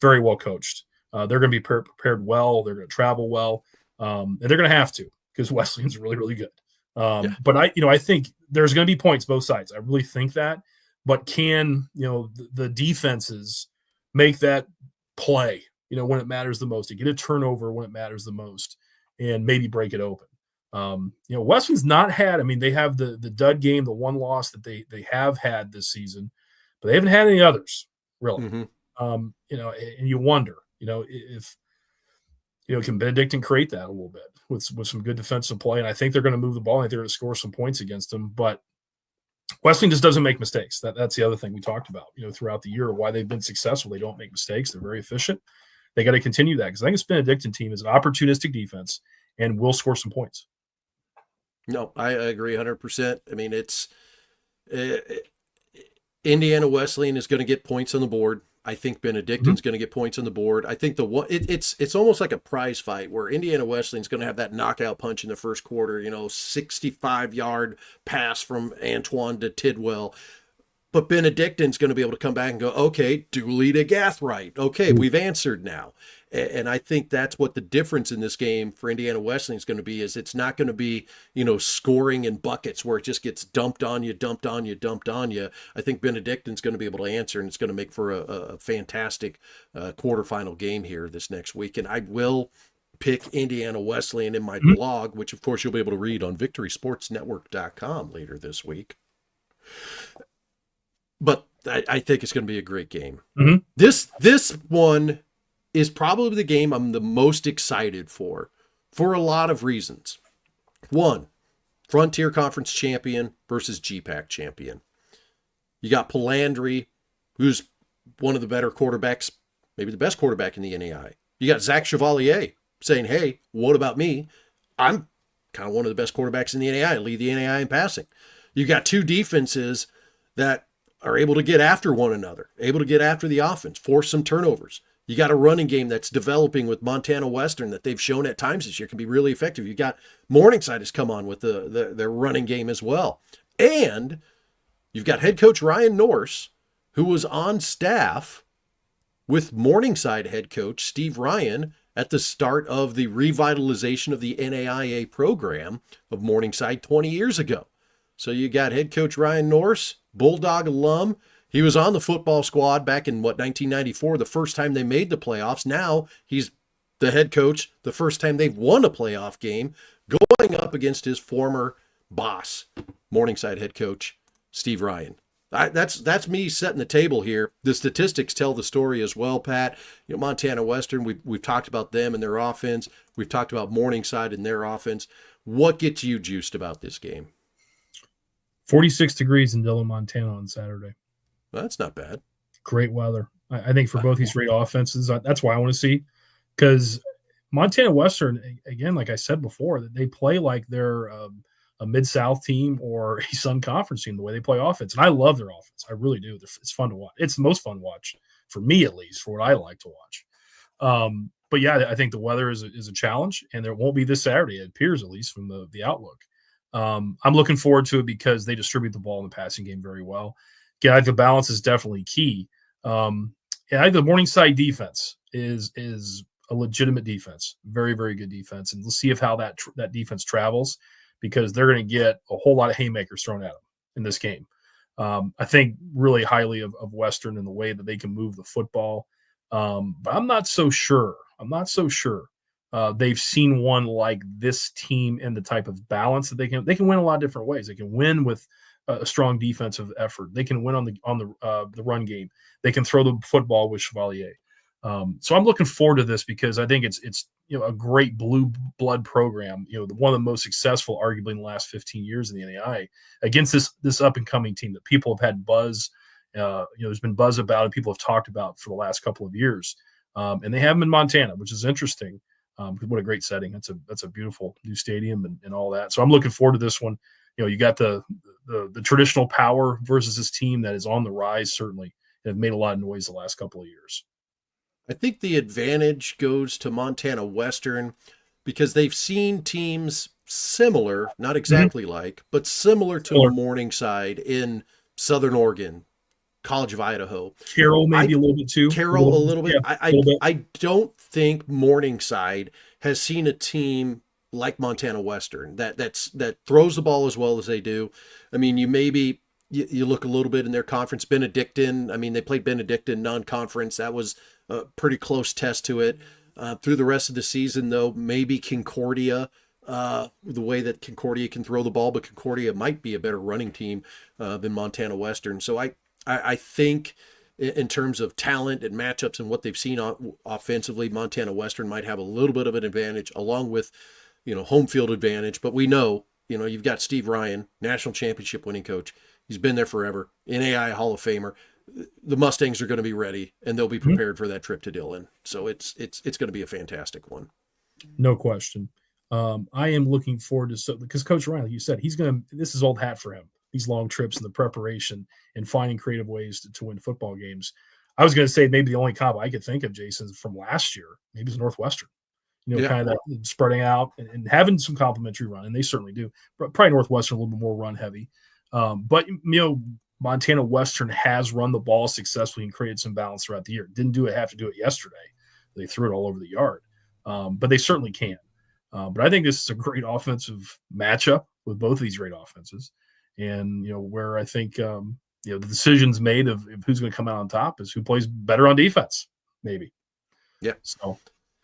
very well coached. They're going to be prepared well. They're going to travel well. And they're going to have to because Wesleyan's really, really good. But I think there's going to be points both sides. I really think that. But can the defenses make that play? When it matters the most, to get a turnover when it matters the most, and maybe break it open. Wesleyan's not had. They have the dud game, the one loss that they have had this season, but they haven't had any others really. Mm-hmm. And you wonder, if. Can Benedictine create that a little bit with some good defensive play? And I think they're going to move the ball. I think they're going to score some points against them. But Wesleyan just doesn't make mistakes. That's the other thing we talked about, throughout the year, why they've been successful. They don't make mistakes. They're very efficient. They got to continue that because I think this Benedictine team is an opportunistic defense and will score some points. No, I agree 100%. It's Indiana Wesleyan is going to get points on the board. I think Benedictine's going to get points on the board. I think it's almost like a prize fight where Indiana Wesleyan's going to have that knockout punch in the first quarter, 65-yard pass from Antoine to Tidwell. But Benedictine's going to be able to come back and go, okay, Dooley to Gathright. Okay, we've answered now. And I think that's what the difference in this game for Indiana Wesleyan is going to be, is it's not going to be, scoring in buckets where it just gets dumped on you. I think Benedictine's going to be able to answer, and it's going to make for a fantastic quarterfinal game here this next week. And I will pick Indiana Wesleyan in my blog, which, of course, you'll be able to read on victorysportsnetwork.com later this week. But I think it's going to be a great game. Mm-hmm. This one is probably the game I'm the most excited for a lot of reasons. One, Frontier Conference champion versus GPAC champion. You got Palandri, who's one of the better quarterbacks, maybe the best quarterback in the NAIA. You got Zach Chevalier saying, hey, what about me? I'm kind of one of the best quarterbacks in the NAIA. I lead the NAIA in passing. You got two defenses that are able to get after one another, able to get after the offense, force some turnovers. You got a running game that's developing with Montana Western that they've shown at times this year can be really effective. You got Morningside has come on with their running game as well. And you've got head coach Ryan Norse, who was on staff with Morningside head coach Steve Ryan at the start of the revitalization of the NAIA program of Morningside 20 years ago. So you got head coach Ryan Norse, Bulldog alum. He was on the football squad back in, 1994, the first time they made the playoffs. Now he's the head coach the first time they've won a playoff game, going up against his former boss, Morningside head coach Steve Ryan. That's me setting the table here. The statistics tell the story as well, Pat. Montana Western, we've talked about them and their offense. We've talked about Morningside and their offense. What gets you juiced about this game? 46 degrees in Dillon, Montana on Saturday. Well, that's not bad. Great weather. I think for both these great offenses, that's why I want to see, because Montana Western, again, like I said before, that they play like they're a Mid-South team or a Sun Conference team, the way they play offense. And I love their offense. I really do. It's fun to watch. It's the most fun to watch for me, at least, for what I like to watch. But yeah, I think the weather is a challenge, and there won't be this Saturday. It appears, at least from the outlook. I'm looking forward to it because they distribute the ball in the passing game very well. Yeah, the balance is definitely key. And I think the Morningside defense is a legitimate defense, very, very good defense, and we'll see how that defense travels, because they're going to get a whole lot of haymakers thrown at them in this game. I think really highly of Western and the way that they can move the football. But I'm not so sure. They've seen one like this team in the type of balance that they can win a lot of different ways. They can win with a strong defensive effort. They can win on the run game. They can throw the football with Chevalier. So I'm looking forward to this because I think it's a great blue blood program. One of the most successful, arguably, in the last 15 years in the NAIA against this up and coming team that people have had buzz. There's been buzz about it. People have talked about for the last couple of years, and they have them in Montana, which is interesting. What a great setting! That's a beautiful new stadium and all that. So I'm looking forward to this one. You got the traditional power versus this team that is on the rise, certainly, and have made a lot of noise the last couple of years. I think the advantage goes to Montana Western because they've seen teams similar, not exactly like, but similar to Morningside in Southern Oregon, College of Idaho. Carroll maybe a little bit too. Carroll a little bit. Yeah, I don't think Morningside has seen a team like Montana Western that throws the ball as well as they do. I mean, you look a little bit in their conference, Benedictine. I mean, they played Benedictine non-conference. That was a pretty close test to it. Through the rest of the season, though, maybe Concordia, the way that Concordia can throw the ball, but Concordia might be a better running team than Montana Western. So I think in terms of talent and matchups and what they've seen offensively, Montana Western might have a little bit of an advantage along with, home field advantage. But we know, you've got Steve Ryan, national championship winning coach. He's been there forever, NAIA Hall of Famer. The Mustangs are going to be ready, and they'll be prepared for that trip to Dillon. So it's going to be a fantastic one. No question. I am looking forward to because Coach Ryan, like you said, this is old hat for him. These long trips and the preparation and finding creative ways to win football games. I was going to say maybe the only comp I could think of, Jason, from last year, maybe it's Northwestern. Kind of that spreading out and having some complimentary run, and they certainly do. Probably Northwestern a little bit more run heavy. But Montana Western has run the ball successfully and created some balance throughout the year. Didn't have to do it yesterday. They threw it all over the yard. But they certainly can. But I think this is a great offensive matchup with both of these great offenses. And, where I think, the decisions made of who's going to come out on top is who plays better on defense, maybe. Yeah. So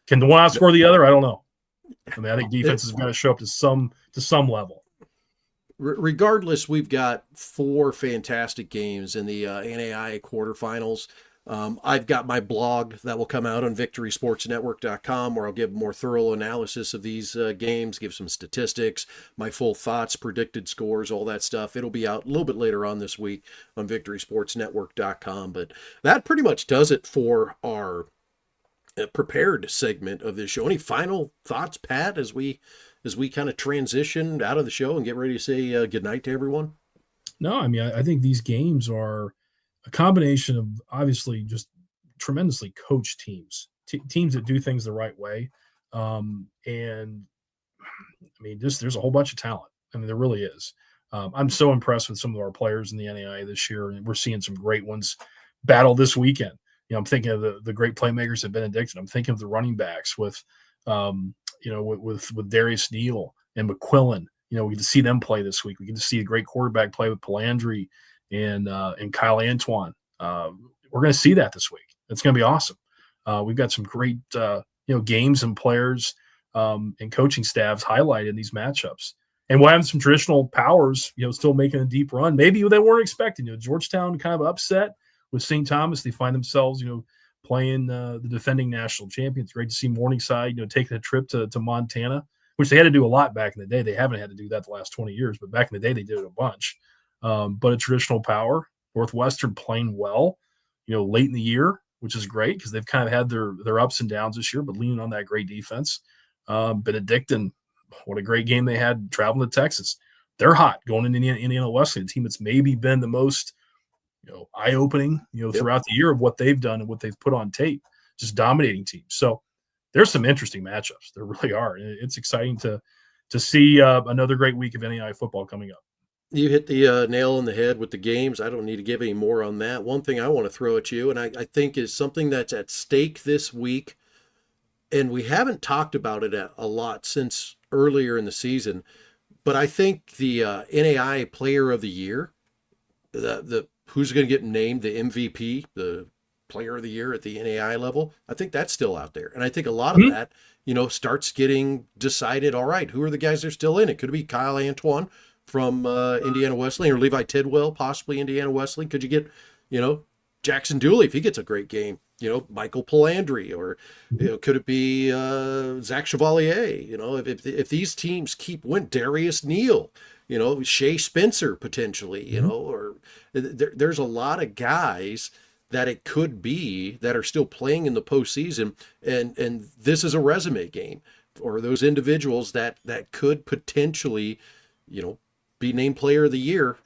can the one outscore the other? I don't know. I mean, I think defenses have got to show up to some level. Regardless, we've got 4 fantastic games in the NAIA quarterfinals. I've got my blog that will come out on victorysportsnetwork.com where I'll give more thorough analysis of these games, give some statistics, my full thoughts, predicted scores, all that stuff. It'll be out a little bit later on this week on victorysportsnetwork.com. But that pretty much does it for our prepared segment of this show. Any final thoughts, Pat, as we kind of transition out of the show and get ready to say goodnight to everyone? No, I mean, I think these games are a combination of obviously just tremendously coached teams, teams that do things the right way. And I mean, there's a whole bunch of talent. I mean, there really is. I'm so impressed with some of our players in the NAIA this year, and we're seeing some great ones battle this weekend. I'm thinking of the great playmakers at Benedictine. I'm thinking of the running backs with Darius Neal and McQuillan. We get to see them play this week. We get to see a great quarterback play with Palandri and Kyle Antoine. We're going to see that this week. It's going to be awesome. We've got some great games and players and coaching staffs highlighted in these matchups. And we'll have some traditional powers, still making a deep run. Maybe they weren't expecting. Georgetown kind of upset with St. Thomas. They find themselves, playing the defending national champions. Great to see Morningside, taking a trip to Montana, which they had to do a lot back in the day. They haven't had to do that the last 20 years, but back in the day they did it a bunch. But a traditional power, Northwestern playing well, late in the year, which is great because they've kind of had their ups and downs this year, but leaning on that great defense. Benedictine, what a great game they had traveling to Texas. they're hot going into Indiana Wesleyan, a team that's maybe been the most eye-opening, throughout the year of what they've done and what they've put on tape, just dominating teams. So there's some interesting matchups. There really are. It's exciting to see another great week of NAIA football coming up. You hit the nail on the head with the games. I don't need to give any more on that. One thing I want to throw at you, and I think is something that's at stake this week, and we haven't talked about it a lot since earlier in the season, but I think the NAIA Player of the Year, the who's going to get named the MVP, the Player of the Year at the NAIA level, I think that's still out there. And I think a lot of that, starts getting decided. All right, who are the guys that are still in it? Could it be Kyle Antoine from Indiana Wesleyan, or Levi Tidwell, possibly Indiana Wesleyan? Could you get, Jackson Dooley if he gets a great game? Michael Palandri, or could it be Zach Chevalier? If these teams keep winning, Darius Neal, Shea Spencer potentially, or there's a lot of guys that it could be that are still playing in the postseason, and this is a resume game for those individuals that could potentially, be named Player of the Year.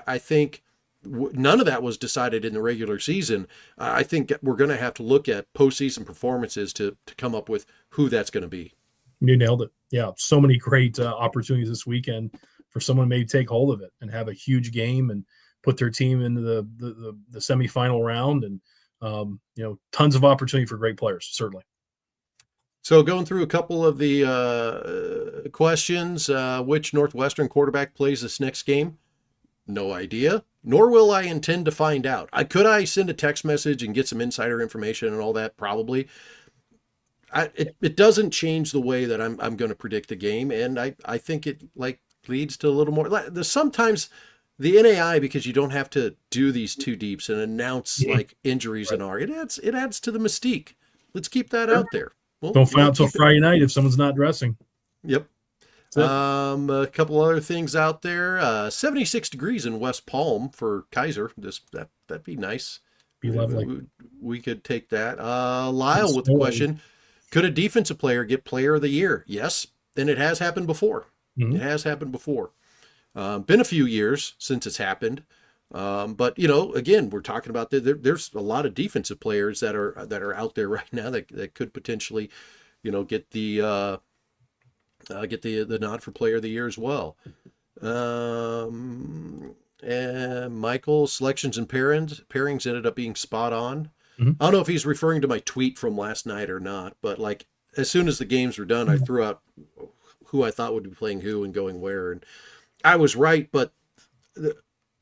I think none of that was decided in the regular season. I think we're going to have to look at postseason performances to come up with who that's going to be. You nailed it. Yeah, so many great opportunities this weekend for someone to maybe take hold of it and have a huge game and put their team into the semifinal round, and tons of opportunity for great players, certainly. So going through a couple of the questions, which Northwestern quarterback plays this next game? No idea, nor will I intend to find out. Could I send a text message and get some insider information and all that? Probably. It doesn't change the way that I'm going to predict the game, and I think it leads to a little more. Sometimes the NAI, because you don't have to do these two deeps and announce injuries and all, it adds to the mystique. Let's keep that out there. Don't find out until Friday night if someone's not dressing. Yep. A couple other things out there. 76 degrees in West Palm for Keiser. That'd be nice. Be lovely. We could take that. Lyle with the question: could a defensive player get Player of the Year? Yes, and it has happened before. Mm-hmm. It has happened before. Been a few years since it's happened. But again, we're talking about there's a lot of defensive players that are out there right now that could potentially, get the nod for Player of the Year as well. And Michael, selections and pairings ended up being spot on. Mm-hmm. I don't know if he's referring to my tweet from last night or not, but as soon as the games were done, I threw out who I thought would be playing who and going where, and I was right, but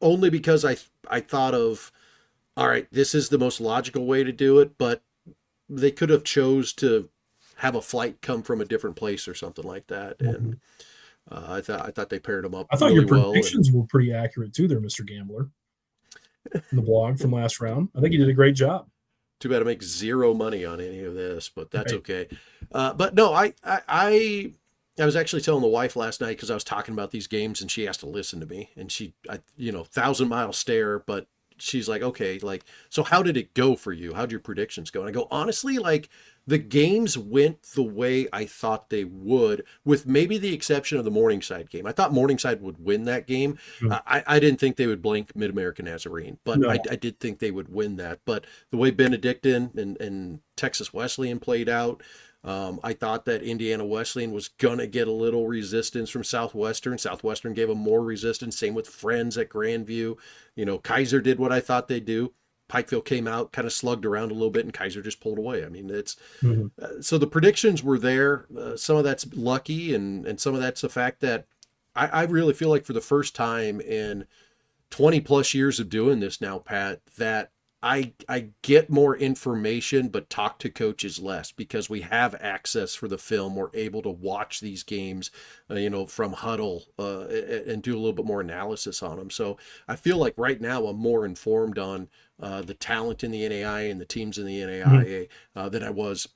only because I thought of, all right, this is the most logical way to do it, but they could have chose to have a flight come from a different place or something like that. Mm-hmm. And I thought they paired them up. I thought really your predictions were pretty accurate too there, Mr. Gambler, in the blog from last round. I think you did a great job. Too bad I make zero money on any of this, but that's okay. But no, I was actually telling the wife last night, because I was talking about these games and she has to listen to me, and she, 1,000-mile stare, but she's like, okay, so how did it go for you? How'd your predictions go? And I go, honestly, the games went the way I thought they would, with maybe the exception of the Morningside game. I thought Morningside would win that game. Mm-hmm. I didn't think they would blank Mid-American Nazarene, but no. I did think they would win that. But the way Benedictine and Texas Wesleyan played out, I thought that Indiana Wesleyan was going to get a little resistance from Southwestern. Southwestern gave them more resistance. Same with Friends at Grandview. Keiser did what I thought they'd do. Pikeville came out, kind of slugged around a little bit, and Keiser just pulled away. I mean, it's so the predictions were there. Some of that's lucky, and some of that's the fact that I really feel like for the first time in 20 plus years of doing this now, Pat, that I get more information, but talk to coaches less, because we have access for the film. We're able to watch these games, from huddle and do a little bit more analysis on them. So I feel like right now I'm more informed on the talent in the NAIA and the teams in the NAIA than I was,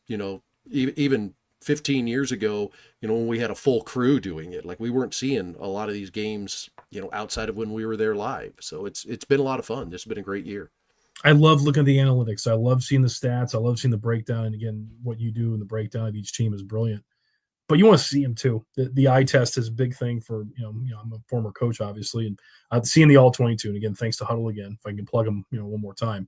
even 15 years ago, when we had a full crew doing it. We weren't seeing a lot of these games, outside of when we were there live. So it's been a lot of fun. This has been a great year. I love looking at the analytics. I love seeing the stats. I love seeing the breakdown. And again, what you do in the breakdown of each team is brilliant. but you want to see them too. The eye test is a big thing for, I'm a former coach, obviously, and seeing the all 22. And again, thanks to Huddle again, if I can plug them, one more time.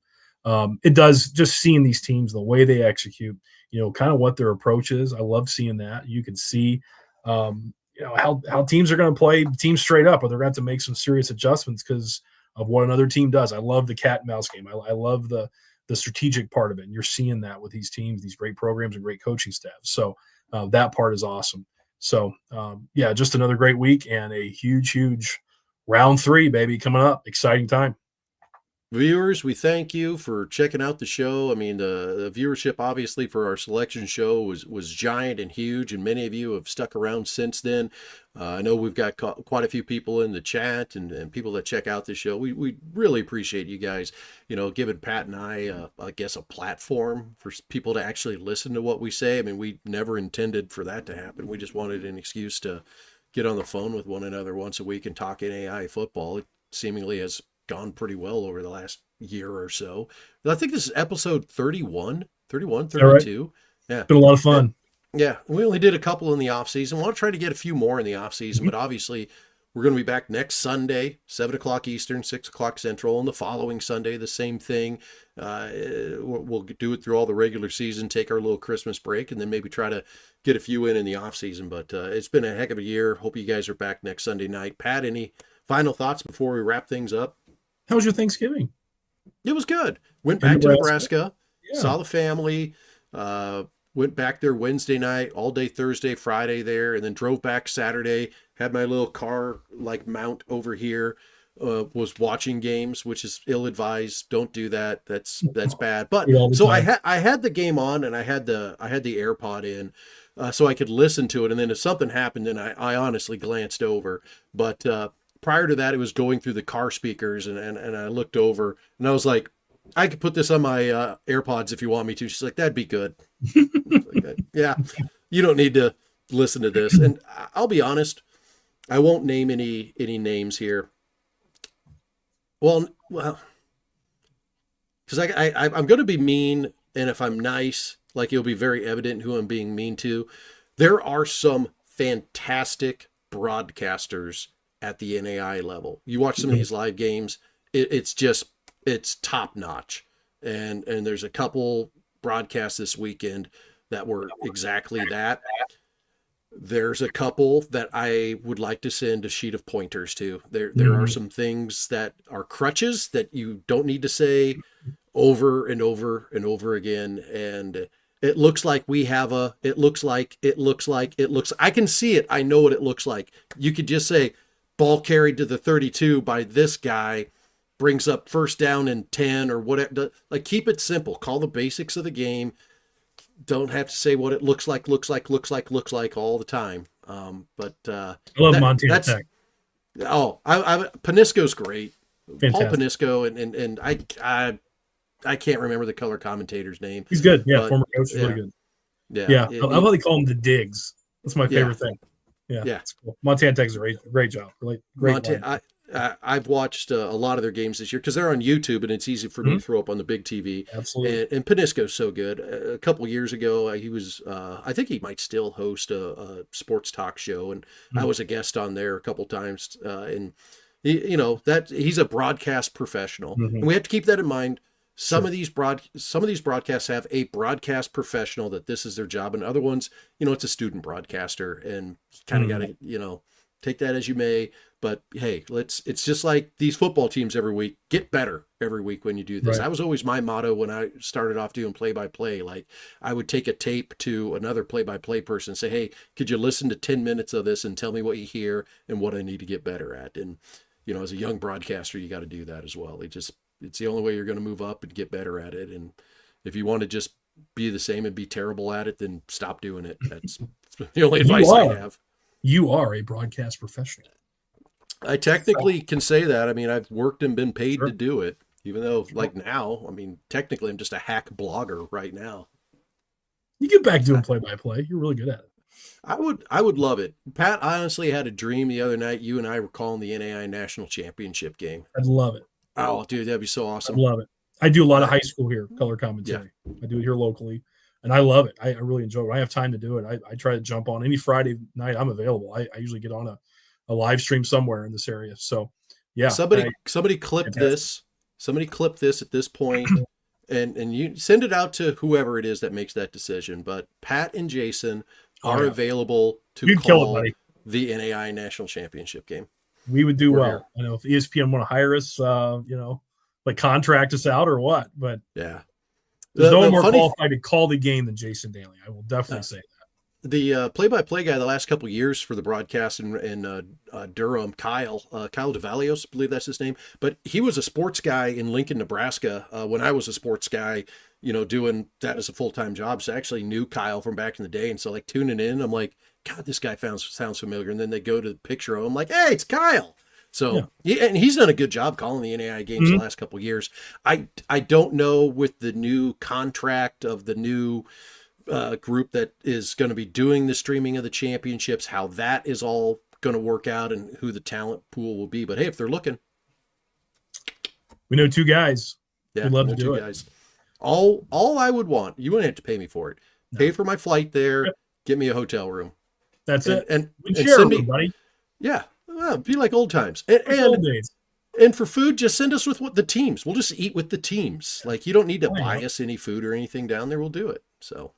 It does, just seeing these teams, the way they execute, kind of what their approach is. I love seeing that. You can see, how teams are going to play teams straight up, or they're going to have to make some serious adjustments because of what another team does. I love the cat and mouse game. I love the strategic part of it. And you're seeing that with these teams, these great programs and great coaching staffs. So that part is awesome. So just another great week and a huge round 3, baby, coming up. Exciting time. Viewers, we thank you for checking out the show. I mean, the viewership, obviously, for our selection show was giant and huge, and many of you have stuck around since then. I know we've got quite a few people in the chat and people that check out the show. We really appreciate you guys, giving Pat and I guess, a platform for people to actually listen to what we say. I mean, we never intended for that to happen. We just wanted an excuse to get on the phone with one another once a week and talk NAIA football. It seemingly has gone pretty well over the last year or so. I think this is episode 31, 32. Right? Yeah. It's been a lot of fun. Yeah. We only did a couple in the off season. We want to try to get a few more in the off season, but obviously we're going to be back next Sunday, 7:00 Eastern, 6:00 Central, and the following Sunday, the same thing. We'll do it through all the regular season, take our little Christmas break, and then maybe try to get a few in the off season. But it's been a heck of a year. Hope you guys are back next Sunday night. Pat, any final thoughts before we wrap things up? How was your Thanksgiving? It was good. Went back to Nebraska, saw the family, went back there Wednesday night, all day Thursday, Friday there, and then drove back Saturday, had my little car mount over here, was watching games, which is ill-advised. Don't do that. That's bad. But so I had the game on, and I had the AirPod in, so I could listen to it. And then if something happened, then I honestly glanced over. But prior to that, it was going through the car speakers, and I looked over, and I was like, I could put this on my AirPods if you want me to. She's like, that'd be good. Yeah, you don't need to listen to this. And I'll be honest, I won't name any names here. Well, because I'm going to be mean, and if I'm nice, it'll be very evident who I'm being mean to. There are some fantastic broadcasters at the NAIA level. You watch some of these live games, it's top notch. And there's a couple broadcasts this weekend that were exactly that. There's a couple that I would like to send a sheet of pointers to. There are some things that are crutches that you don't need to say over and over and over again. And it looks like I can see it. I know what it looks like. You could just say, ball carried to the 32 by this guy, brings up first down and 10 or whatever. Keep it simple. Call the basics of the game. Don't have to say what it looks like all the time. But I love Montana Tech. Panisco's great. Fantastic. Paul Panisco, and I can't remember the color commentator's name. He's good. Yeah, former coach is really good. Yeah. I love how they call him the Digs. That's my favorite thing. Yeah. It's cool. Montana Tech's a great job. Great. I've watched a lot of their games this year because they're on YouTube and it's easy for me to throw up on the big TV. Absolutely. And Panisco's so good. A couple years ago, he was, I think he might still host a sports talk show, and I was a guest on there a couple times. And he's a broadcast professional, and we have to keep that in mind. Some of these broadcasts have a broadcast professional that this is their job, and other ones, it's a student broadcaster, and kind of got to, take that as you may. But hey, it's just like these football teams every week. Get better every week when you do this. Right. That was always my motto when I started off doing play-by-play. I would take a tape to another play-by-play person and say, hey, could you listen to 10 minutes of this and tell me what you hear and what I need to get better at? And, as a young broadcaster, you got to do that as well. It's the only way you're going to move up and get better at it. And if you want to just be the same and be terrible at it, then stop doing it. That's the only advice I have. You are a broadcast professional. I technically can say that. I mean, I've worked and been paid to do it, even though now, technically I'm just a hack blogger right now. You get back doing play-by-play. You're really good at it. I would love it. Pat, I honestly had a dream the other night. You and I were calling the NAIA National Championship game. I'd love it. Oh, dude, that'd be so awesome. I love it. I do a lot of high school here, color commentary. Yeah. I do it here locally. and I love it. I really enjoy it. When I have time to do it, I try to jump on any Friday night I'm available. I usually get on a live stream somewhere in this area. So yeah, somebody clip this. Somebody clip this at this point, and you send it out to whoever it is that makes that decision. But Pat and Jason are available to You'd kill it, call buddy. the NAIA National Championship game. We would do We're well. here. I know if ESPN want to hire us, like contract us out or what, but Yeah. there's no one more qualified to call the game than Jason Dannelly. I will definitely say that. The play-by-play guy the last couple of years for the broadcast in Durham, Kyle DeValios, I believe that's his name. But he was a sports guy in Lincoln, Nebraska when I was a sports guy, doing that as a full-time job. So I actually knew Kyle from back in the day. And so like tuning in, I'm like, God, this guy sounds familiar. And then they go to the picture of him, like, hey, it's Kyle. So and he's done a good job calling the NAIA games the last couple of years. I don't know with the new contract of the new group that is going to be doing the streaming of the championships, how that is all going to work out and who the talent pool will be. But hey, if they're looking, we know 2 guys. Yeah, we'd love to do it. Guys. All I would want, you wouldn't have to pay me for it. No. Pay for my flight there. Yep. Get me a hotel room. That's it. And share send me, buddy. Yeah, well, be like old times. Old days. And for food, just send us with the teams. We'll just eat with the teams. Like you don't need to buy us any food or anything down there. We'll do it. So.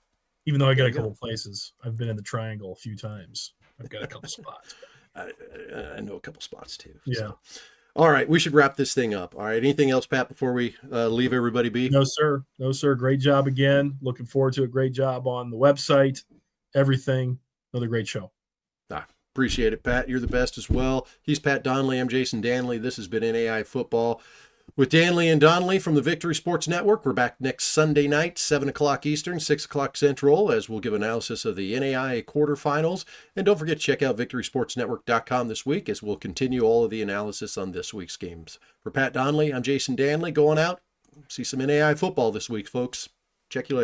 Even though I got a couple places, I've been in the Triangle a few times. I've got a couple spots. I know a couple spots too. Yeah. So. All right, we should wrap this thing up. All right, anything else, Pat, before we leave everybody be? No, sir. Great job again. Looking forward to a great job on the website. Everything. Another great show. Appreciate it, Pat. You're the best as well. He's Pat Donnelly. I'm Jason Dannelly. This has been NAIA Football with Dannelly and Donley from the Victory Sports Network. We're back next Sunday night, 7 o'clock Eastern, 6 o'clock Central, as we'll give analysis of the NAIA quarterfinals. And don't forget to check out victorysportsnetwork.com this week as we'll continue all of the analysis on this week's games. For Pat Donnelly, I'm Jason Dannelly. Going out. See some NAIA football this week, folks. Check you later.